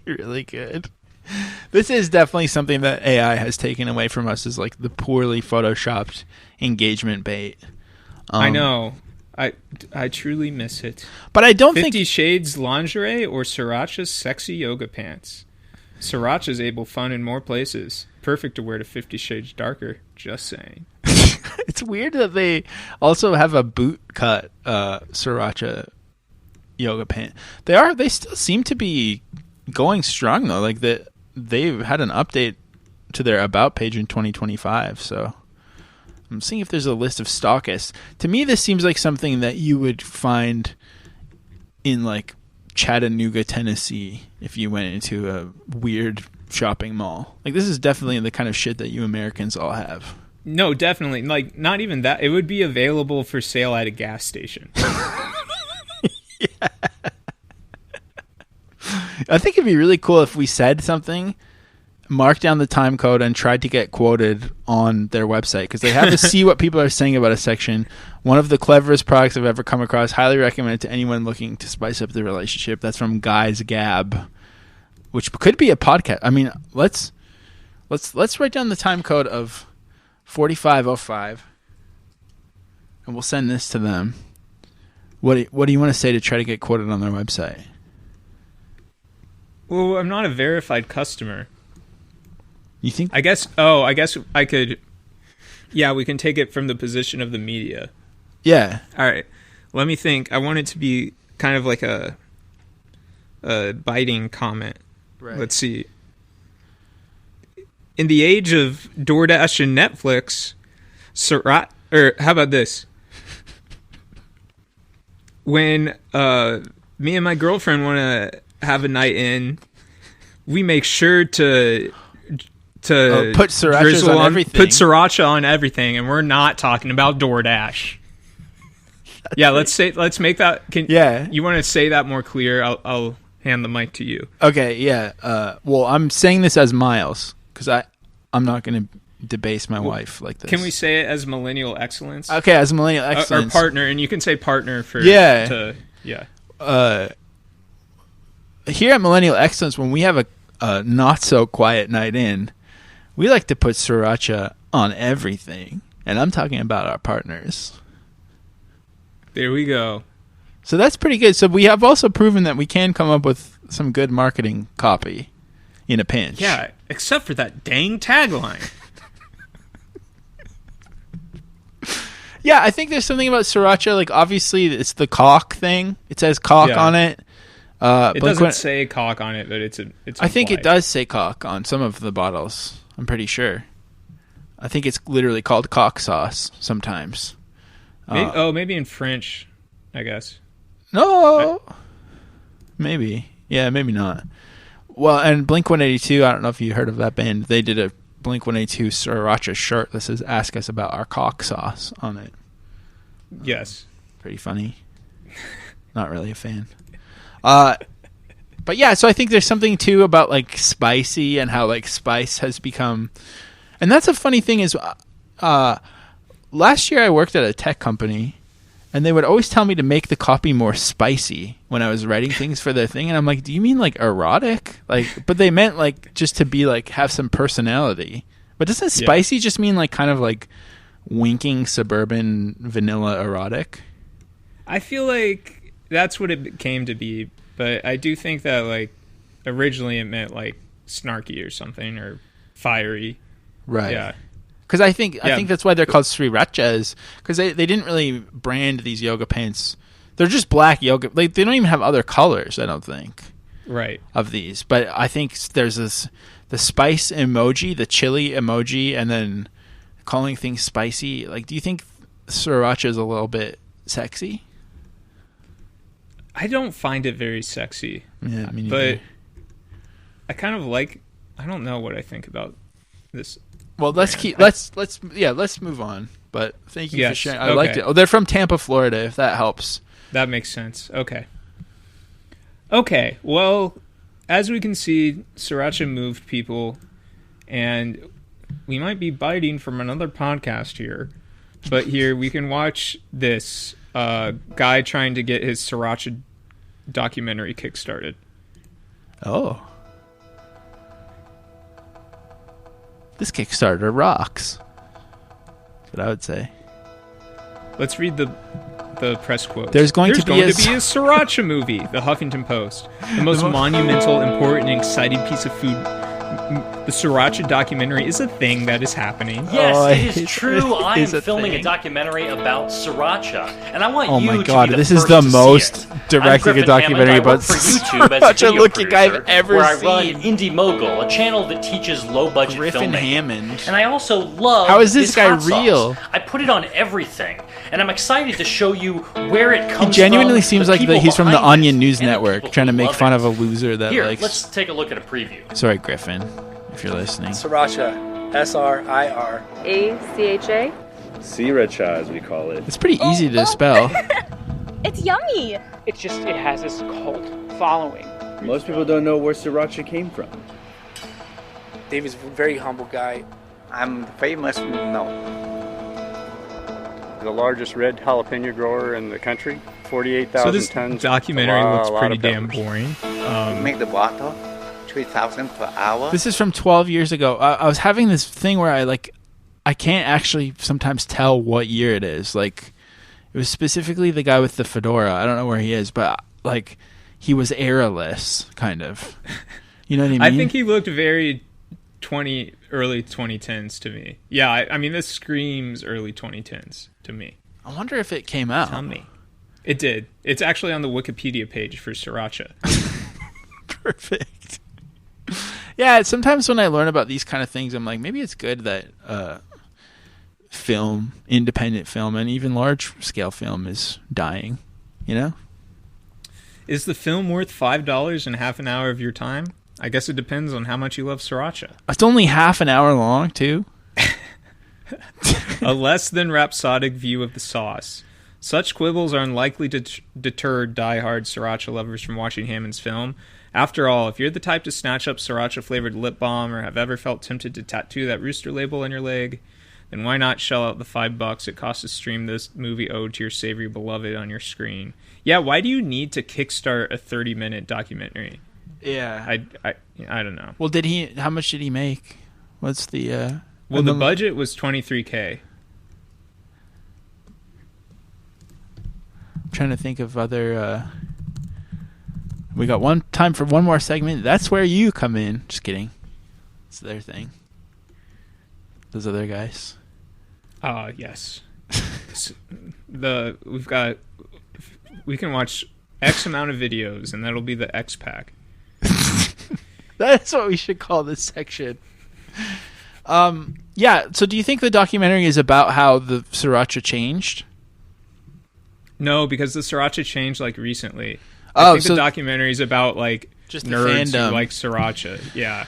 Really good. This is definitely something that AI has taken away from us, is like the poorly photoshopped engagement bait. I know. I truly miss it. But I don't 50 think... Shades lingerie or Sriracha's sexy yoga pants. Sriracha's able fun in more places. Perfect to wear to 50 Shades Darker. Just saying. It's weird that they also have a boot cut Sriracha yoga pant. They still seem to be going strong though. Like they've had an update to their about page in 2025. So I'm seeing if there's a list of stockists. To me, this seems like something that you would find in like Chattanooga, Tennessee, if you went into a weird shopping mall. Like, this is definitely the kind of shit that you Americans all have. No, definitely. Like, not even that. It would be available for sale at a gas station. Yeah. I think it'd be really cool if we said something, marked down the time code, and tried to get quoted on their website, because they have to see what people are saying about a section. One of the cleverest products I've ever come across. Highly recommend it to anyone looking to spice up the relationship. That's from Guys Gab, which could be a podcast. I mean, let's write down the time code of 4505, and we'll send this to them. What do you want to say to try to get quoted on their website? Well, I'm not a verified customer. You think? I guess I could. Yeah, we can take it from the position of the media. Yeah. All right. Let me think. I want it to be kind of like a biting comment. Right. Let's see. In the age of DoorDash and Netflix, or how about this? When me and my girlfriend want to have a night in, we make sure to put sriracha on everything. Put sriracha on everything, and we're not talking about DoorDash. Yeah, let's make that. You want to say that more clear? I'll hand the mic to you. Okay, yeah. Well, I'm saying this as Miles, because I'm not going to debase my wife like this. Can we say it as millennial excellence? Okay, as millennial excellence. Or partner, and you can say partner for yeah. Here at Millennial Excellence, when we have a not so quiet night in, we like to put sriracha on everything, and I'm talking about our partners. There we go. So that's pretty good. So we have also proven that we can come up with some good marketing copy in a pinch. Yeah, except for that dang tagline. Yeah, I think there's something about sriracha. Like, obviously, it's the cock thing. It says cock on it. It doesn't say cock on it, but it's. I think it does say cock on some of the bottles. I'm pretty sure. I think it's literally called cock sauce sometimes. Maybe in French, I guess. No. Maybe. Yeah, maybe not. Well, and Blink-182, I don't know if you heard of that band. They did a Blink-182 Sriracha shirt that says, "Ask us about our cock sauce" on it. Yes. Pretty funny. Not really a fan. But yeah, so I think there's something too about like spicy and how like spice has become, and that's a funny thing is, last year I worked at a tech company, and they would always tell me to make the copy more spicy when I was writing things for their thing, and I'm like, do you mean like erotic? Like, but they meant like just to be like have some personality. But doesn't spicy just mean like kind of like winking suburban vanilla erotic? I feel like that's what it came to be. But I do think that, like, originally it meant, like, snarky or something, or fiery. Right. Yeah. Because I think that's why they're called Srirachas, because they didn't really brand these yoga pants. They're just black yoga. Like, they don't even have other colors, I don't think. Right. Of these. But I think there's the spice emoji, the chili emoji, and then calling things spicy. Like, do you think Sriracha is a little bit sexy? I don't find it very sexy. Yeah, me neither. But I kind of like. I don't know what I think about this. Well, let's move on. But thank you for sharing. I liked it. Oh, they're from Tampa, Florida. If that helps. That makes sense. Okay. Well, as we can see, Sriracha moved people, and we might be biting from another podcast here. But here we can watch this guy trying to get his Sriracha documentary kickstarted. Oh. This Kickstarter rocks. That's what I would say. Let's read the press quote. There's going to be a Sriracha movie, the Huffington Post. The most monumental, important, and exciting piece of food the Sriracha documentary is a thing that is happening. Yes, it is true. I am filming a documentary about Sriracha, and I want you to be the this is first the to most see it. directing a documentary about for YouTube as a video looking producer, I've ever where I seen. run Indie Mogul, a channel that teaches low-budget Griffin filmmaking. Hammond. And I also love How is this his guy hot sauce. real? I put it on everything, and I'm excited to show you where it comes from. He genuinely seems the like people he's from the behind Onion it, News and the Network, people trying to who make love fun it. of a loser that Here, likes. let's take a look at a preview. Sorry, Griffin, if you're listening. Sriracha, S-R-I-R. A-C-H-A? Sriracha, as we call it. It's pretty easy to spell. It's yummy! It has this cult following. Most people don't know where Sriracha came from. David's a very humble guy. I'm famous, no. The largest red jalapeno grower in the country, 48,000 So this tons. documentary looks pretty damn peppers. boring. Make the bottle 3,000 per hour. This is from 12 years ago. I was having this thing where I can't actually sometimes tell what year it is. Like, it was specifically the guy with the fedora. I don't know where he is, but like, he was airless, kind of. You know what I mean? I think he looked very early 2010s to me. Yeah, I mean, this screams early 2010s to me. I wonder if it came out. Tell me. It did. It's actually on the Wikipedia page for Sriracha. Perfect. Yeah, sometimes when I learn about these kind of things, I'm like, maybe it's good that independent film, and even large-scale film is dying, you know? Is the film worth $5 and half an hour of your time? I guess it depends on how much you love Sriracha. It's only half an hour long, too. A less than rhapsodic view of the sauce. Such quibbles are unlikely to deter die-hard Sriracha lovers from watching Hammond's film. After all, if you're the type to snatch up Sriracha-flavored lip balm or have ever felt tempted to tattoo that rooster label on your leg, then why not shell out the $5 it costs to stream this movie ode to your savory beloved on your screen? Yeah, why do you need to kickstart a 30-minute documentary? Yeah. I don't know. Well, how much did he make? What's the... Well, the budget was $23K. I'm trying to think of other... We got time for one more segment. That's where you come in. Just kidding. It's their thing. Those other guys. Yes. We can watch X amount of videos, and that'll be the X pack. That's what we should call this section. Yeah. So, do you think the documentary is about how the Sriracha changed? No, because the Sriracha changed recently. I think the documentary is about just the nerds fandom. who like Sriracha. Yeah.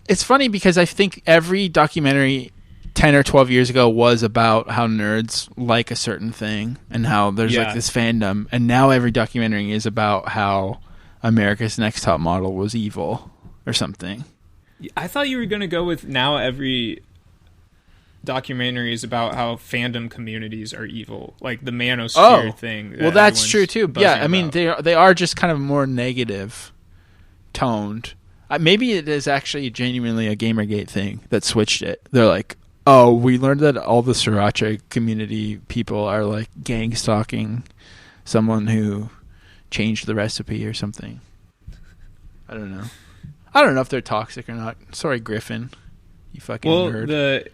It's funny because I think every documentary 10 or 12 years ago was about how nerds like a certain thing and how there's this fandom, and now every documentary is about how America's Next Top Model was evil or something. I thought you were going to go with now every documentary is about how fandom communities are evil, like the manosphere thing. Well, that's true too. Yeah, I mean about. they are just kind of more negative toned. Maybe it is actually genuinely a Gamergate thing that switched it. They're like, oh, we learned that all the Sriracha community people are gang stalking someone who changed the recipe or something. I don't know. I don't know if they're toxic or not. Sorry, Griffin. You fucking nerd.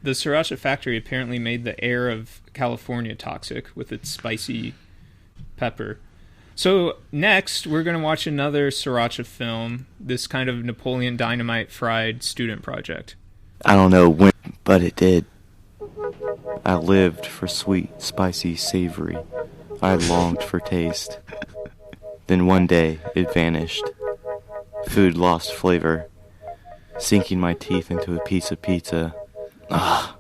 The Sriracha factory apparently made the air of California toxic with its spicy pepper. So next, we're going to watch another Sriracha film, this kind of Napoleon Dynamite fried student project. I don't know when, but it did. I lived for sweet, spicy, savory. I longed for taste. Then one day, it vanished. Food lost flavor, sinking my teeth into a piece of pizza. Ah,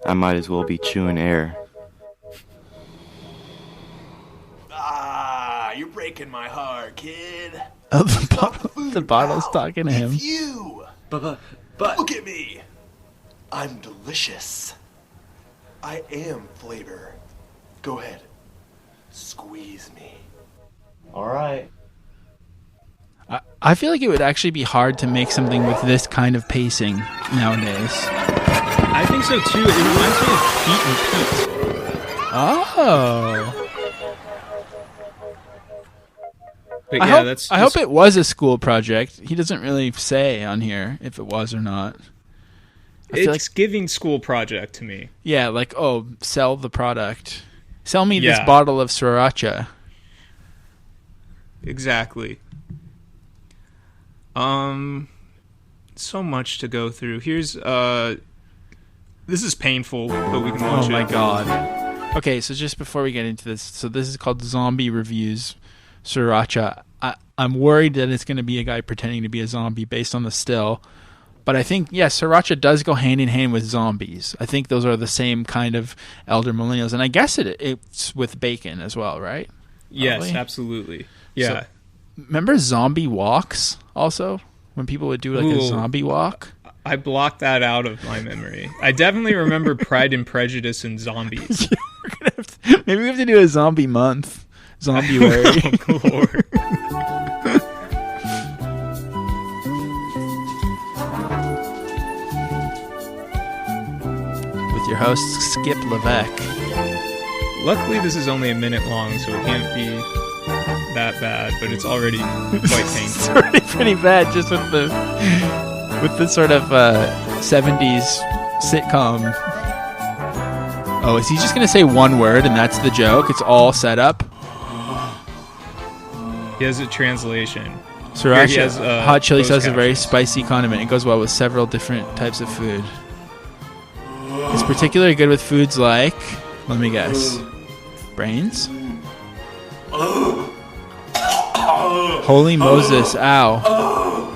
I might as well be chewing air. You're breaking my heart, kid. Oh, the bottle's talking to him. You, but look at me. I'm delicious. I am flavor. Go ahead, squeeze me. All right. I feel like it would actually be hard to make something with this kind of pacing nowadays. I think so too. It reminds me of Pete and Pete. Oh. But I hope it was a school project. He doesn't really say on here if it was or not. It's giving school project to me. Yeah, like, sell the product. Sell me this bottle of Sriracha. Exactly. So much to go through. Here's this is painful, but we can watch it. Oh my god. Okay, so just before we get into this, so this is called Zombie Reviews Sriracha. I'm worried that it's going to be a guy pretending to be a zombie based on the still. But I think, Sriracha does go hand in hand with zombies. I think those are the same kind of elder millennials. And I guess it's with bacon as well, right? Yes, Probably. Absolutely. Yeah. So, remember zombie walks also? When people would do a zombie walk? I blocked that out of my memory. I definitely remember Pride and Prejudice and zombies. Maybe we have to do a zombie month. Zombie way. Oh, Lord. With your host, Skip Levesque. Luckily, this is only a minute long, so it can't be that bad, but it's already quite painful. It's already pretty bad, just with the sort of 70s sitcom. Oh, is he just going to say one word and that's the joke? It's all set up? He has a translation. Sriracha hot chili sauce is a very spicy condiment. It goes well with several different types of food. It's particularly good with foods like, let me guess, brains? Holy Moses, ow.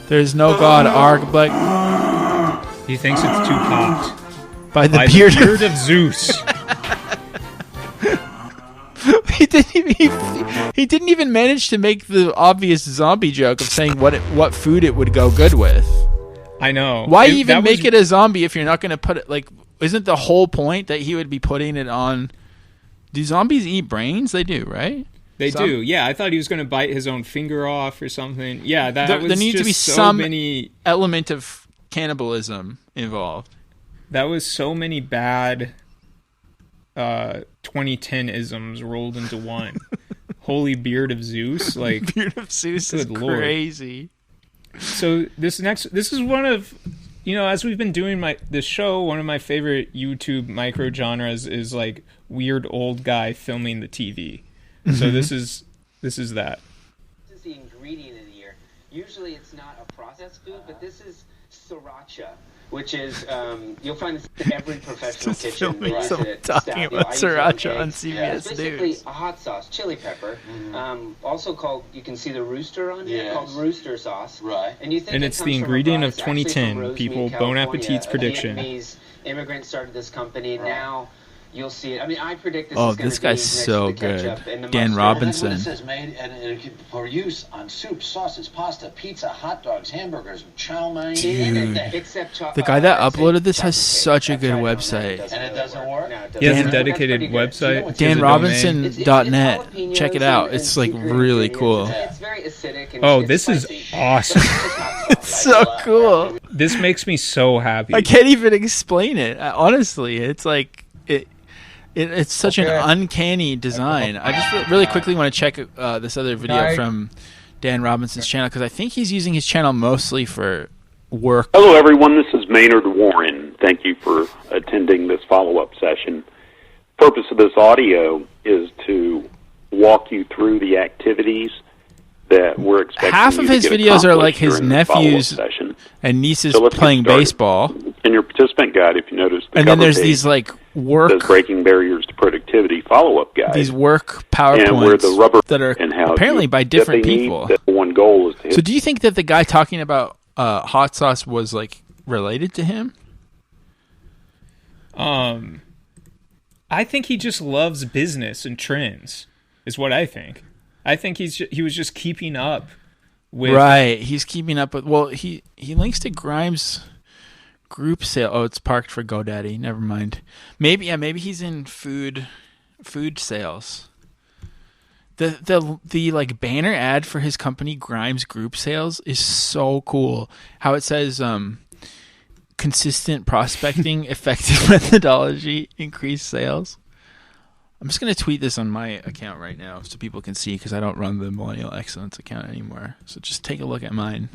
There's no God, arg, but... He thinks it's too hot. By the beard of Zeus. He didn't even manage to make the obvious zombie joke of saying what food it would go good with. I know. Why even make it a zombie if you're not going to put it, like, isn't the whole point that he would be putting it on... Do zombies eat brains? They do, right? They do, yeah. I thought he was going to bite his own finger off or something. Yeah, there needs to be some element of cannibalism involved. That was so many bad 2010-isms rolled into one. Holy beard of Zeus, like beard of Zeus is crazy. So this is one of, as we've been doing this show, one of my favorite YouTube micro genres is like weird old guy filming the TV. So this is that. This is the ingredient of the year. Usually it's not a processed food, but this is Sriracha, which is you'll find this in every professional kitchen. Talking about Sriracha on CBS News. It's basically a hot sauce, chili pepper, also called, you can see the rooster on here, called rooster sauce. Right. And it's the ingredient of 2010, people. Bon appetit's prediction. Vietnamese immigrants started this company. Now you'll see it. I mean, I predict this is Oh, going this to be guy's next so to the ketchup good. and the Dan mustard. Robinson. It says made and for use on soup, sauces, pasta, pizza, hot dogs, hamburgers, chow mein. Dude, Except the guy that uploaded this has such a good website. And it doesn't work? No, it doesn't. He has a dedicated website. DanRobinson.net. Check it out. It's like really cool. It's very acidic and Oh, it's this is spicy. awesome. It's so cool. This makes me so happy. I can't even explain it. Honestly, it's like it's such an uncanny design. I just really quickly want to check this other video from Dan Robinson's channel because I think he's using his channel mostly for work. Hello, everyone. This is Maynard Warren. Thank you for attending this follow-up session. The purpose of this audio is to walk you through the activities that we're expecting. Half of his videos are like his nephews and nieces playing baseball. In your participant guide, if you notice, and then there's these like work breaking barriers to productivity follow-up guide. These work PowerPoints that are apparently by different people. One goal is to So do you think that the guy talking about hot sauce was like related to him? I think he just loves business and trends. Is what I think. I think he was just keeping up with. Right, he's keeping up with. Well, he links to Grimes' group sale. Oh, it's parked for GoDaddy. Never mind. Maybe he's in food sales. The like banner ad for his company Grimes Group Sales is so cool. How it says consistent prospecting, effective methodology, increased sales. I'm just going to tweet this on my account right now so people can see, because I don't run the Millennial Excellence account anymore. So just take a look at mine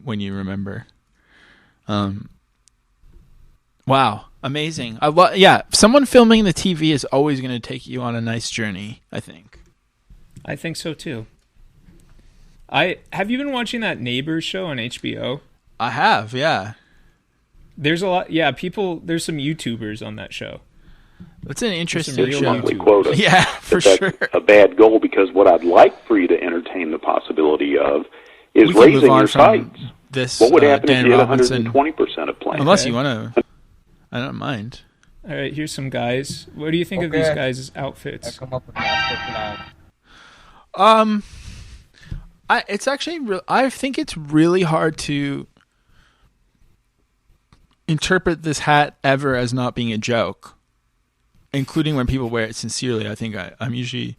when you remember. Wow, amazing. Someone filming the TV is always going to take you on a nice journey, I think. I think so too. Have you been watching that Neighbors show on HBO? I have, yeah. There's a lot, there's some YouTubers on that show. It's an interesting show. Quota. Yeah, for sure. A bad goal, because what I'd like for you to entertain the possibility of is raising your sights. What would happen if you had 120% of playing? Unless you want to, I don't mind. All right, here's some guys. What do you think of these guys' outfits? I come up with a master I plan. think it's really hard to interpret this hat ever as not being a joke, including when people wear it sincerely. I think I'm usually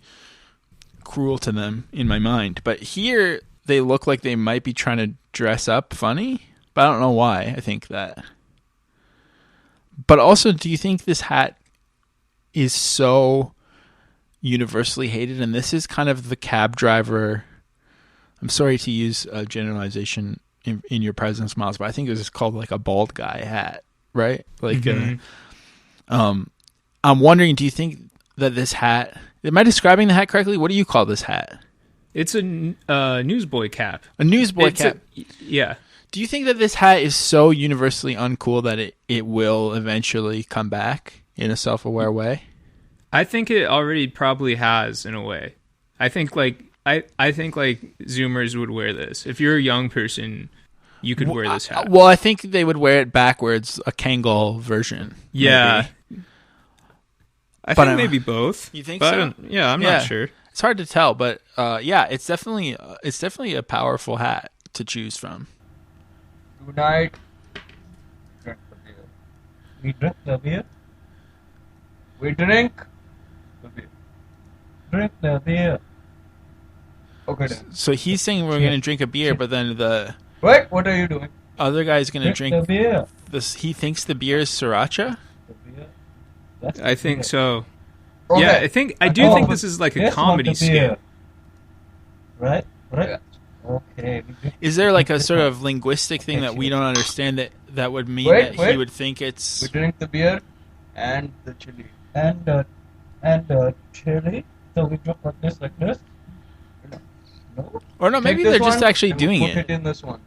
cruel to them in my mind. But here, they look like they might be trying to dress up funny, but I don't know why I think that. But also, do you think this hat is so universally hated? And this is kind of the cab driver. I'm sorry to use a generalization in your presence, Miles, but I think this is called like a bald guy hat, right? Like, I'm wondering, do you think that this hat, am I describing the hat correctly? What do you call this hat? It's a newsboy cap. A newsboy cap. Yeah. Do you think that this hat is so universally uncool that it will eventually come back in a self-aware way? I think it already probably has, in a way. I think like Zoomers would wear this. If you're a young person, you could wear this hat. Well, I think they would wear it backwards, a Kangol version. Yeah. Maybe. I think maybe both. You think so? I'm not sure. It's hard to tell, but it's definitely a powerful hat to choose from. Tonight, drink the beer. We drink the beer. We drink the beer. Drink the beer. Okay then. So he's saying we're going to drink a beer, but then the... Wait, what are you doing? Other guy's going to drink the beer. He thinks the beer is Sriracha? I think so. Okay. Yeah, I do think this is like a comedy skit. Right? Okay. Is there like a sort of linguistic thing that we don't understand that would mean he would think it's... We drink the beer and the chili. And the chili? So we drink like this? No? Or no, maybe they're just actually doing it. Put it in this one.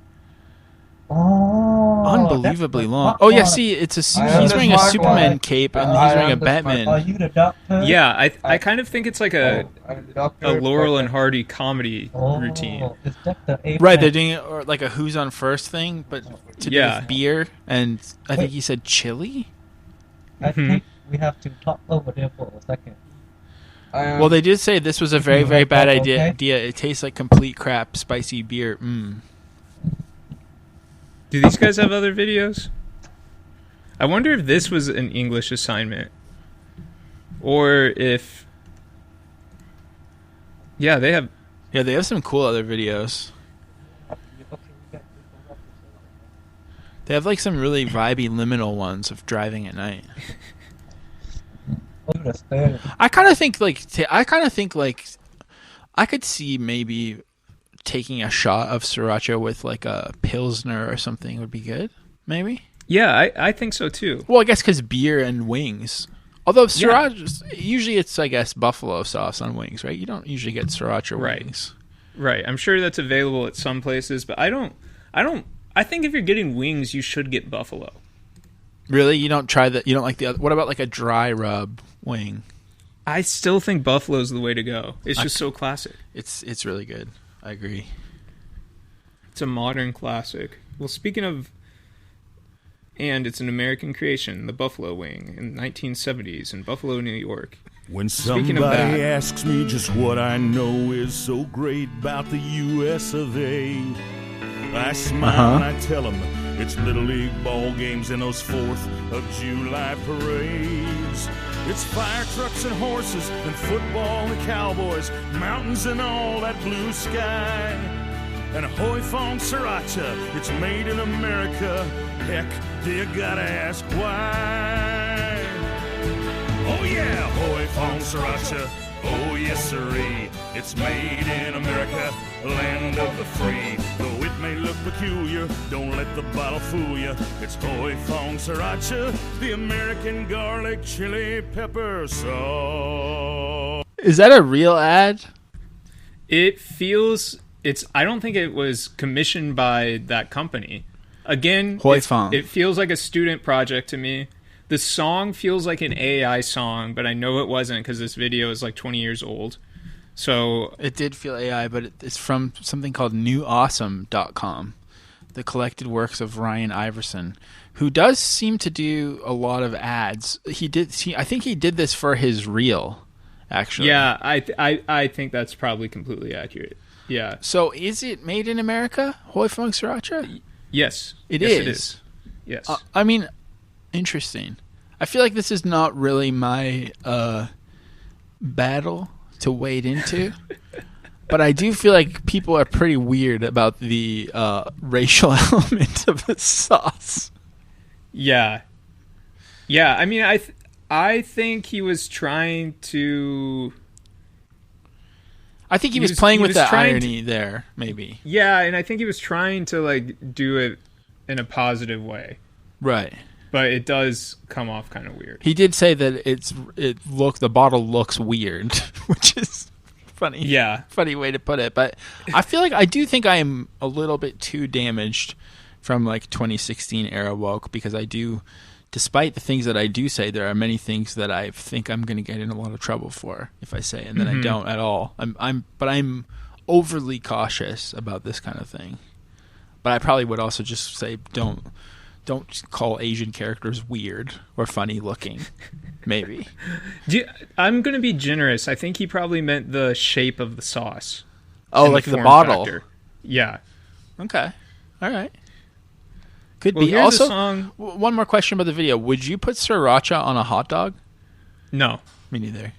Oh, unbelievably long. Oh yeah, see, he's wearing a Superman cape and he's wearing a Batman. Are you the doctor? Yeah, I kind of think it's like a Laurel and Hardy comedy routine. Right, they're doing it or like a Who's on First thing, but to do with beer, and I think he said chili. I think we have to talk over there for a second. Well, they did say this was a very, very bad idea. It tastes like complete crap, spicy beer. Do these guys have other videos? I wonder if this was an English assignment. Or if... Yeah, they have some cool other videos. They have like some really vibey liminal ones of driving at night. I kind of think I could see maybe taking a shot of Sriracha with like a Pilsner or something would be good. Maybe. Yeah, I think so too. Well, I guess because beer and wings. Although Sriracha, usually it's, I guess, buffalo sauce on wings, right? You don't usually get Sriracha wings. Right. I'm sure that's available at some places, but I think if you're getting wings, you should get buffalo. Really? You don't try that? You don't like the other? What about like a dry rub wing? I still think buffalo's the way to go. It's just so classic. It's really good. I agree. It's a modern classic. Well, speaking of... And it's an American creation, the buffalo wing, in the 1970s in Buffalo, New York. When somebody asks me just what I know is so great about the U.S. of A., I smile and I tell them it's Little League ball games and those 4th of July parades. It's fire trucks and horses and football and cowboys, mountains and all that blue sky. And Hoy Fong Sriracha, it's made in America. Heck, do you gotta ask why? Oh yeah, Hoy Fong Sriracha. Oh yes sirree. It's made in America, land of the free. Though it may look peculiar, don't let the bottle fool you. It's Hoy Fong Sriracha, the American garlic chili pepper sauce. Is that a real ad? It feels I don't think it was commissioned by that company. Again, Hoy Fong. It feels like a student project to me. The song feels like an AI song, but I know it wasn't because this video is like 20 years old. So it did feel AI, but it's from something called newawesome.com, the collected works of Ryan Iverson, who does seem to do a lot of ads. I think he did this for his reel, actually. Yeah, I think that's probably completely accurate. Yeah. So is it made in America, Hoy Fong Sriracha? Yes. It yes, is. It is. Yes. I mean, interesting. I feel like this is not really my battle to wade into, but I do feel like people are pretty weird about the racial element of the sauce. Yeah. Yeah, I mean, I think he was trying to... I think he was playing with the irony there, maybe. Yeah, and I think he was trying to like do it in a positive way. Right. But it does come off kind of weird. He did say that the bottle looks weird, which is funny. Yeah. Funny way to put it. But I feel like I do think I am a little bit too damaged from like 2016 era woke, because I do, despite the things that I do say, there are many things that I think I'm going to get in a lot of trouble for if I say, and then I don't at all. I'm overly cautious about this kind of thing. But I probably would also just say don't call Asian characters weird or funny looking. Maybe. I'm going to be generous. I think he probably meant the shape of the sauce. Oh, like the bottle. Factor. Yeah. Okay. All right. Could be. Also, one more question about the video. Would you put sriracha on a hot dog? No. Me neither.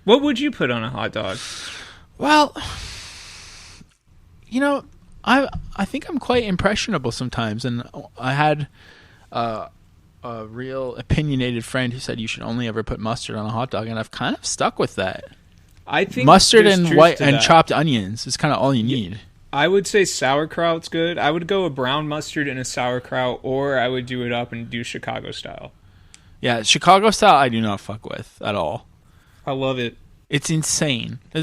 What would you put on a hot dog? Well, I think I'm quite impressionable sometimes, and I had a real opinionated friend who said you should only ever put mustard on a hot dog, and I've kind of stuck with that. I think mustard and white and chopped onions is kind of all you need. I would say sauerkraut's good. I would go a brown mustard and a sauerkraut, or I would do it up and do Chicago style. Yeah, Chicago style I do not fuck with at all. I love it. It's insane. I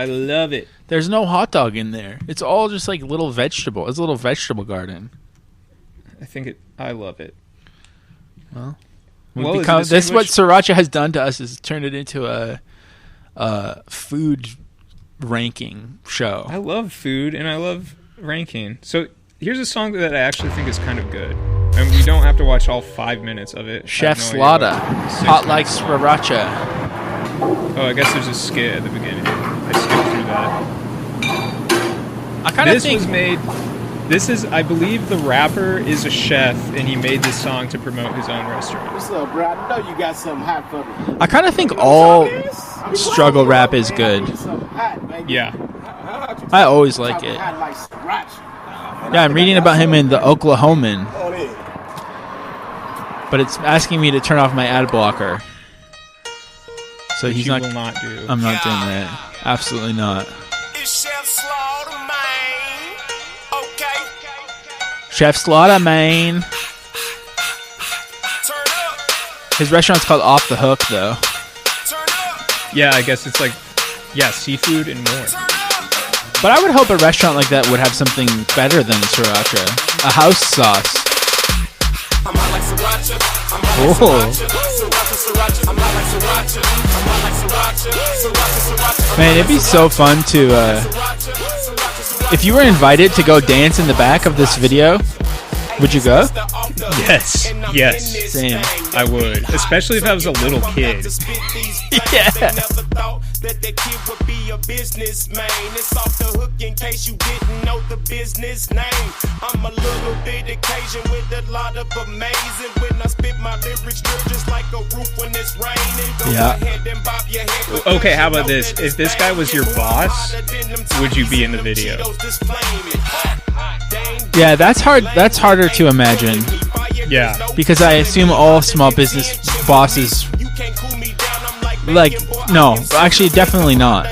love it. There's no hot dog in there. It's all just like little vegetable. It's a little vegetable garden. I love it. Well, this is what Sriracha has done to us, is turned it into a food ranking show. I love food and I love ranking. So here's a song that I actually think is kind of good. And we don't have to watch all 5 minutes of it. Chef's Lotta, Hot Like Sriracha. Oh, I guess there's a skit at the beginning. I skipped through that. I kind of think This is, I believe, the rapper is a chef, and he made this song to promote his own restaurant. What's up, bro? I know you got something hot for me. I kind of think all struggle rap is good. Yeah. I always like it. Yeah, I'm reading about him in The Oklahoman. But it's asking me to turn off my ad blocker. So he's not. Will not do. I'm not doing that. Absolutely not. Chef Slaughter, man. His restaurant's called Off the Hook, though. Yeah, I guess it's like, seafood and more. But I would hope a restaurant like that would have something better than sriracha. A house sauce. Man, it'd be so fun to, if you were invited to go dance in the back of this video, would you go? Yes. Same. I would. Especially if I was a little kid. Yeah. That kid would be a businessman. It's off the hook in case you didn't know the business name. I'm a little bit occasion with a lot of amazing. When I spit my lyrics, drip just like a roof when it's raining. Go ahead and bob your head. Okay, how about this? If this guy was your boss, would you be in the video? Yeah, that's hard. That's harder to imagine. Yeah. Because I assume all small business bosses Like, no, actually, definitely not.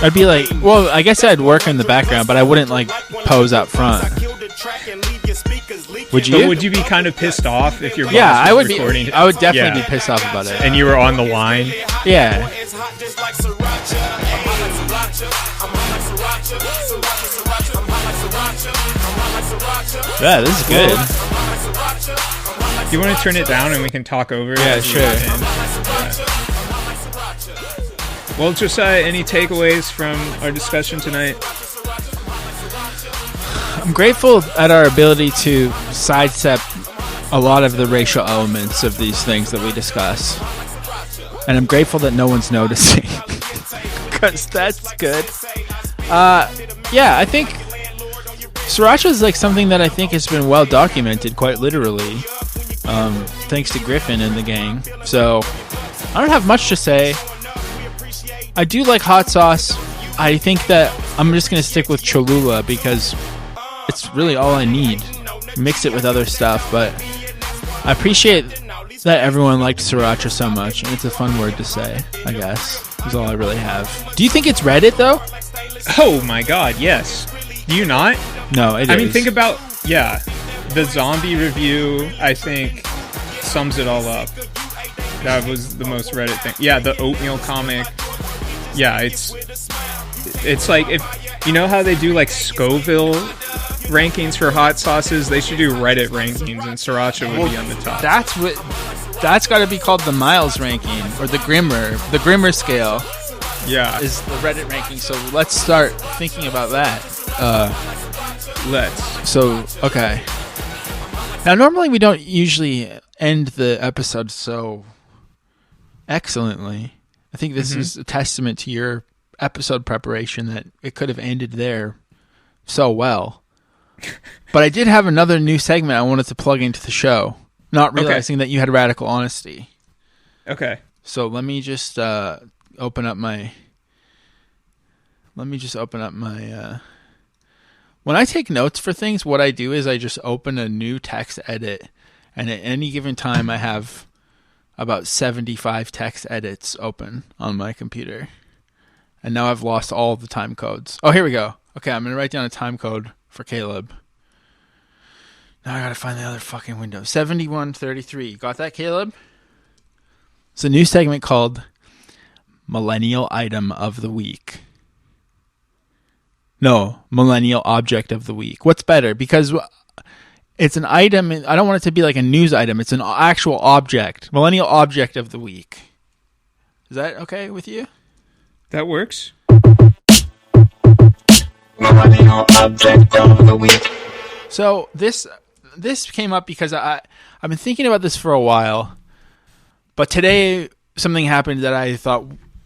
I'd be like, well, I guess I'd work in the background, but I wouldn't like pose up front. Would you? But would you be kind of pissed off if your boss I was would recording? I would definitely be pissed off about it. And you were on the line? Yeah. Yeah, this is good. Do you want to turn it down and we can talk over it? Yeah, sure. Well, Josiah, any takeaways from our discussion tonight? I'm grateful at our ability to sidestep a lot of the racial elements of these things that we discuss. And I'm grateful that no one's noticing. Because that's good. Yeah, I think Sriracha is like something that I think has been well documented, quite literally, thanks to Griffin and the gang. So I don't have much to say. I do like hot sauce. I think that I'm just going to stick with Cholula because it's really all I need. Mix it with other stuff, but I appreciate that everyone liked Sriracha so much, and it's a fun word to say, I guess. Is all I really have. Do you think it's Reddit, though? Oh my god, yes. Do you not? No, it is. I mean, think about, the zombie review, I think, sums it all up. That was the most Reddit thing. Yeah, the oatmeal comic. Yeah, it's like, if you know how they do like Scoville rankings for hot sauces, they should do Reddit rankings, and Sriracha would be on the top. That's got to be called the Miles ranking or the Grimmer scale. Yeah, is the Reddit ranking. So let's start thinking about that. Let's. So okay. Now normally we don't usually end the episode so excellently. I think this is a testament to your episode preparation that it could have ended there so well. But I did have another new segment I wanted to plug into the show, not realizing that you had radical honesty. Okay. So let me just open up my... When I take notes for things, what I do is I just open a new text edit, and at any given time I have about 75 text edits open on my computer. And now I've lost all the time codes. Oh, here we go. Okay, I'm going to write down a time code for Caleb. Now I got to find the other fucking window. 7133. Got that, Caleb? It's a new segment called Millennial Item of the Week. No, Millennial Object of the Week. What's better? Because it's an item. I don't want it to be like a news item. It's an actual object. Millennial Object of the Week. Is that okay with you? That works. Millennial Object of the Week. So this came up because I've been thinking about this for a while, but today something happened that I thought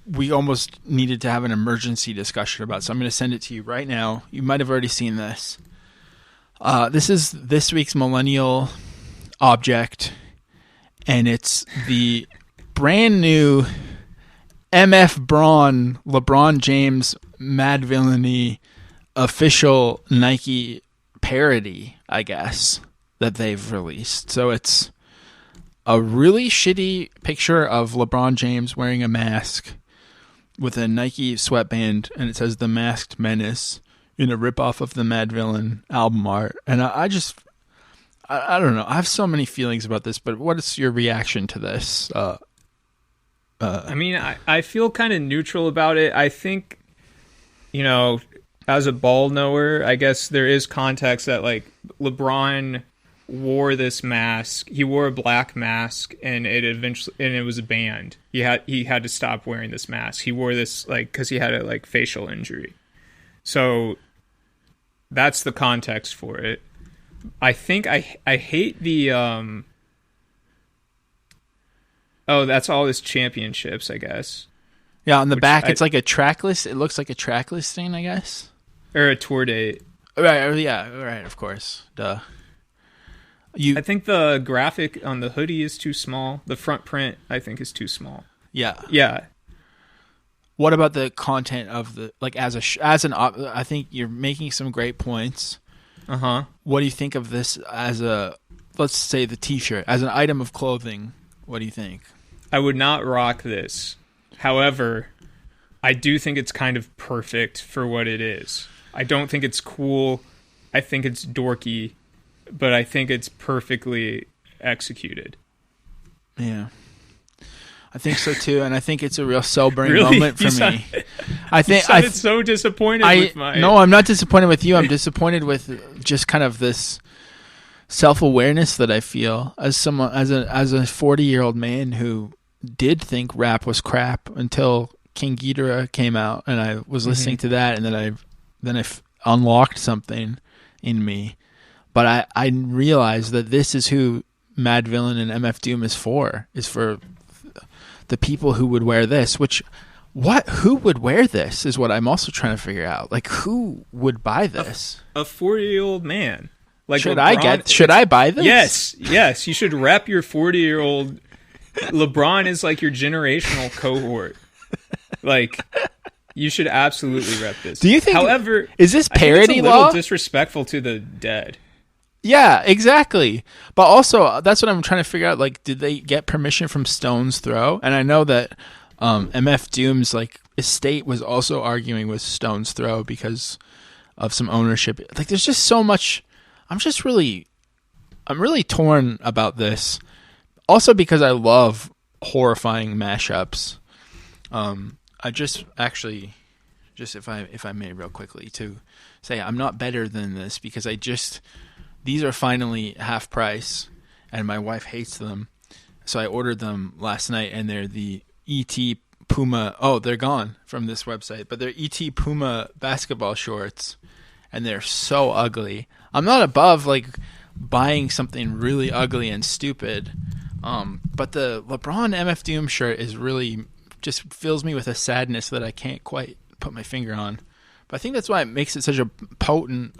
we almost needed to have an emergency discussion about. So I'm going to send it to you right now. You might have already seen this. This is this week's Millennial Object, and it's the brand new MF Braun LeBron James Mad Villainy official Nike parody, I guess, that they've released. So it's a really shitty picture of LeBron James wearing a mask with a Nike sweatband, and it says The Masked Menace in a ripoff of the Mad Villain album art. And I don't know. I have so many feelings about this, but what is your reaction to this? I mean, I feel kind of neutral about it. I think, as a ball knower, I guess there is context that, like, LeBron wore this mask. He wore a black mask, and it was banned. He had to stop wearing this mask. He wore this like because he had a like facial injury. So that's the context for it. I think I hate the that's all his championships, I guess. Yeah, on the back it's like a track list. It looks like a track listing, I guess. Or a tour date. Right, yeah, right, of course. Duh. I think the graphic on the hoodie is too small. The front print, I think, is too small. Yeah. Yeah. What about the content of the like I think you're making some great points. Uh-huh. What do you think of this as let's say the t-shirt as an item of clothing? What do you think? I would not rock this. However, I do think it's kind of perfect for what it is. I don't think it's cool. I think it's dorky, but I think it's perfectly executed. Yeah. I think so too, and I think it's a real sobering moment for me. I think you sounded so disappointed with my... No, I'm not disappointed with you. I'm disappointed with just kind of this self-awareness that I feel as someone, as a 40-year-old man who did think rap was crap until King Ghidorah came out, and I was listening to that, and then I unlocked something in me. But I realized that this is who Mad Villain and MF Doom is for the people who would wear this, who would wear this is what I'm also trying to figure out. Like, who would buy this? A 40-year-old man. Like, should I buy this? Yes. You should rep your 40-year-old. LeBron is like your generational cohort. Like, you should absolutely rep this. Do you think? However, is this parody I think it's a law? little disrespectful to the dead. Yeah, exactly. But also, that's what I'm trying to figure out. Like, did they get permission from Stone's Throw? And I know that MF Doom's like estate was also arguing with Stone's Throw because of some ownership. Like, there's just so much. I'm really torn about this. Also, because I love horrifying mashups. I just if I may real quickly to say I'm not better than this because these are finally half price and my wife hates them. So I ordered them last night and they're the E.T. Puma. Oh, they're gone from this website, but they're E.T. Puma basketball shorts and they're so ugly. I'm not above like buying something really ugly and stupid. But the LeBron MF Doom shirt is really just fills me with a sadness that I can't quite put my finger on. But I think that's why it makes it such a potent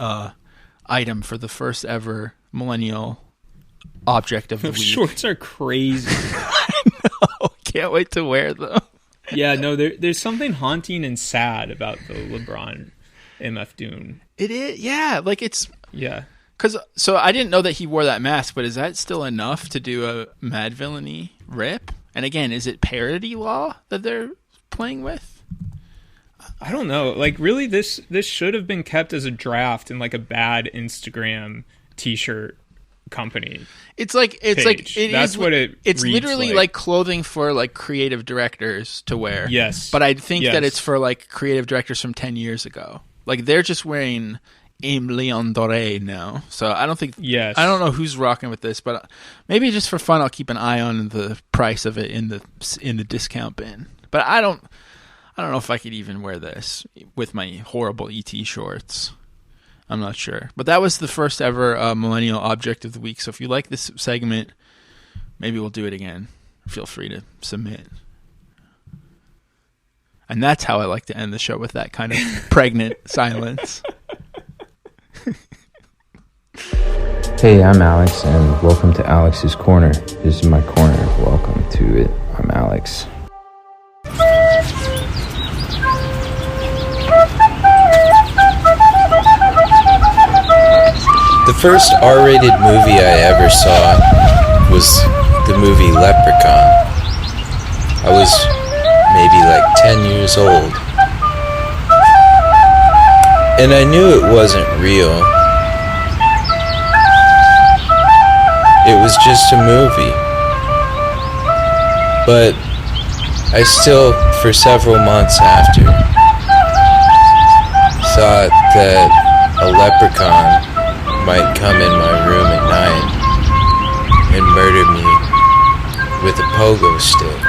item for the first ever millennial object of the week. Shorts are crazy. I know. Can't wait to wear them. Yeah, no, there's something haunting and sad about the LeBron MF Doom. It is, yeah. Like it's yeah. So I didn't know that he wore that mask, but is that still enough to do a Mad Villainy rip? And again, is it parody law that they're playing with? I don't know. Like, really, this should have been kept as a draft in like a bad Instagram T-shirt company. It's like That's what it. It's literally like clothing for like creative directors to wear. Yes, but I think that it's for like creative directors from 10 years ago. Like they're just wearing Aime Leon Doré now. So I don't think. Yes, I don't know who's rocking with this, but maybe just for fun, I'll keep an eye on the price of it in the discount bin. But I don't know if I could even wear this with my horrible ET shorts. I'm not sure. But that was the first ever Millennial Object of the Week. So if you like this segment, maybe we'll do it again. Feel free to submit. And that's how I like to end the show, with that kind of pregnant silence. Hey, I'm Alex, and welcome to Alex's Corner. This is my corner. Welcome to it. I'm Alex. The first R-rated movie I ever saw was the movie Leprechaun. I was maybe like 10 years old. And I knew it wasn't real. It was just a movie. But I still, for several months after, thought that a leprechaun might come in my room at night and murder me with a pogo stick.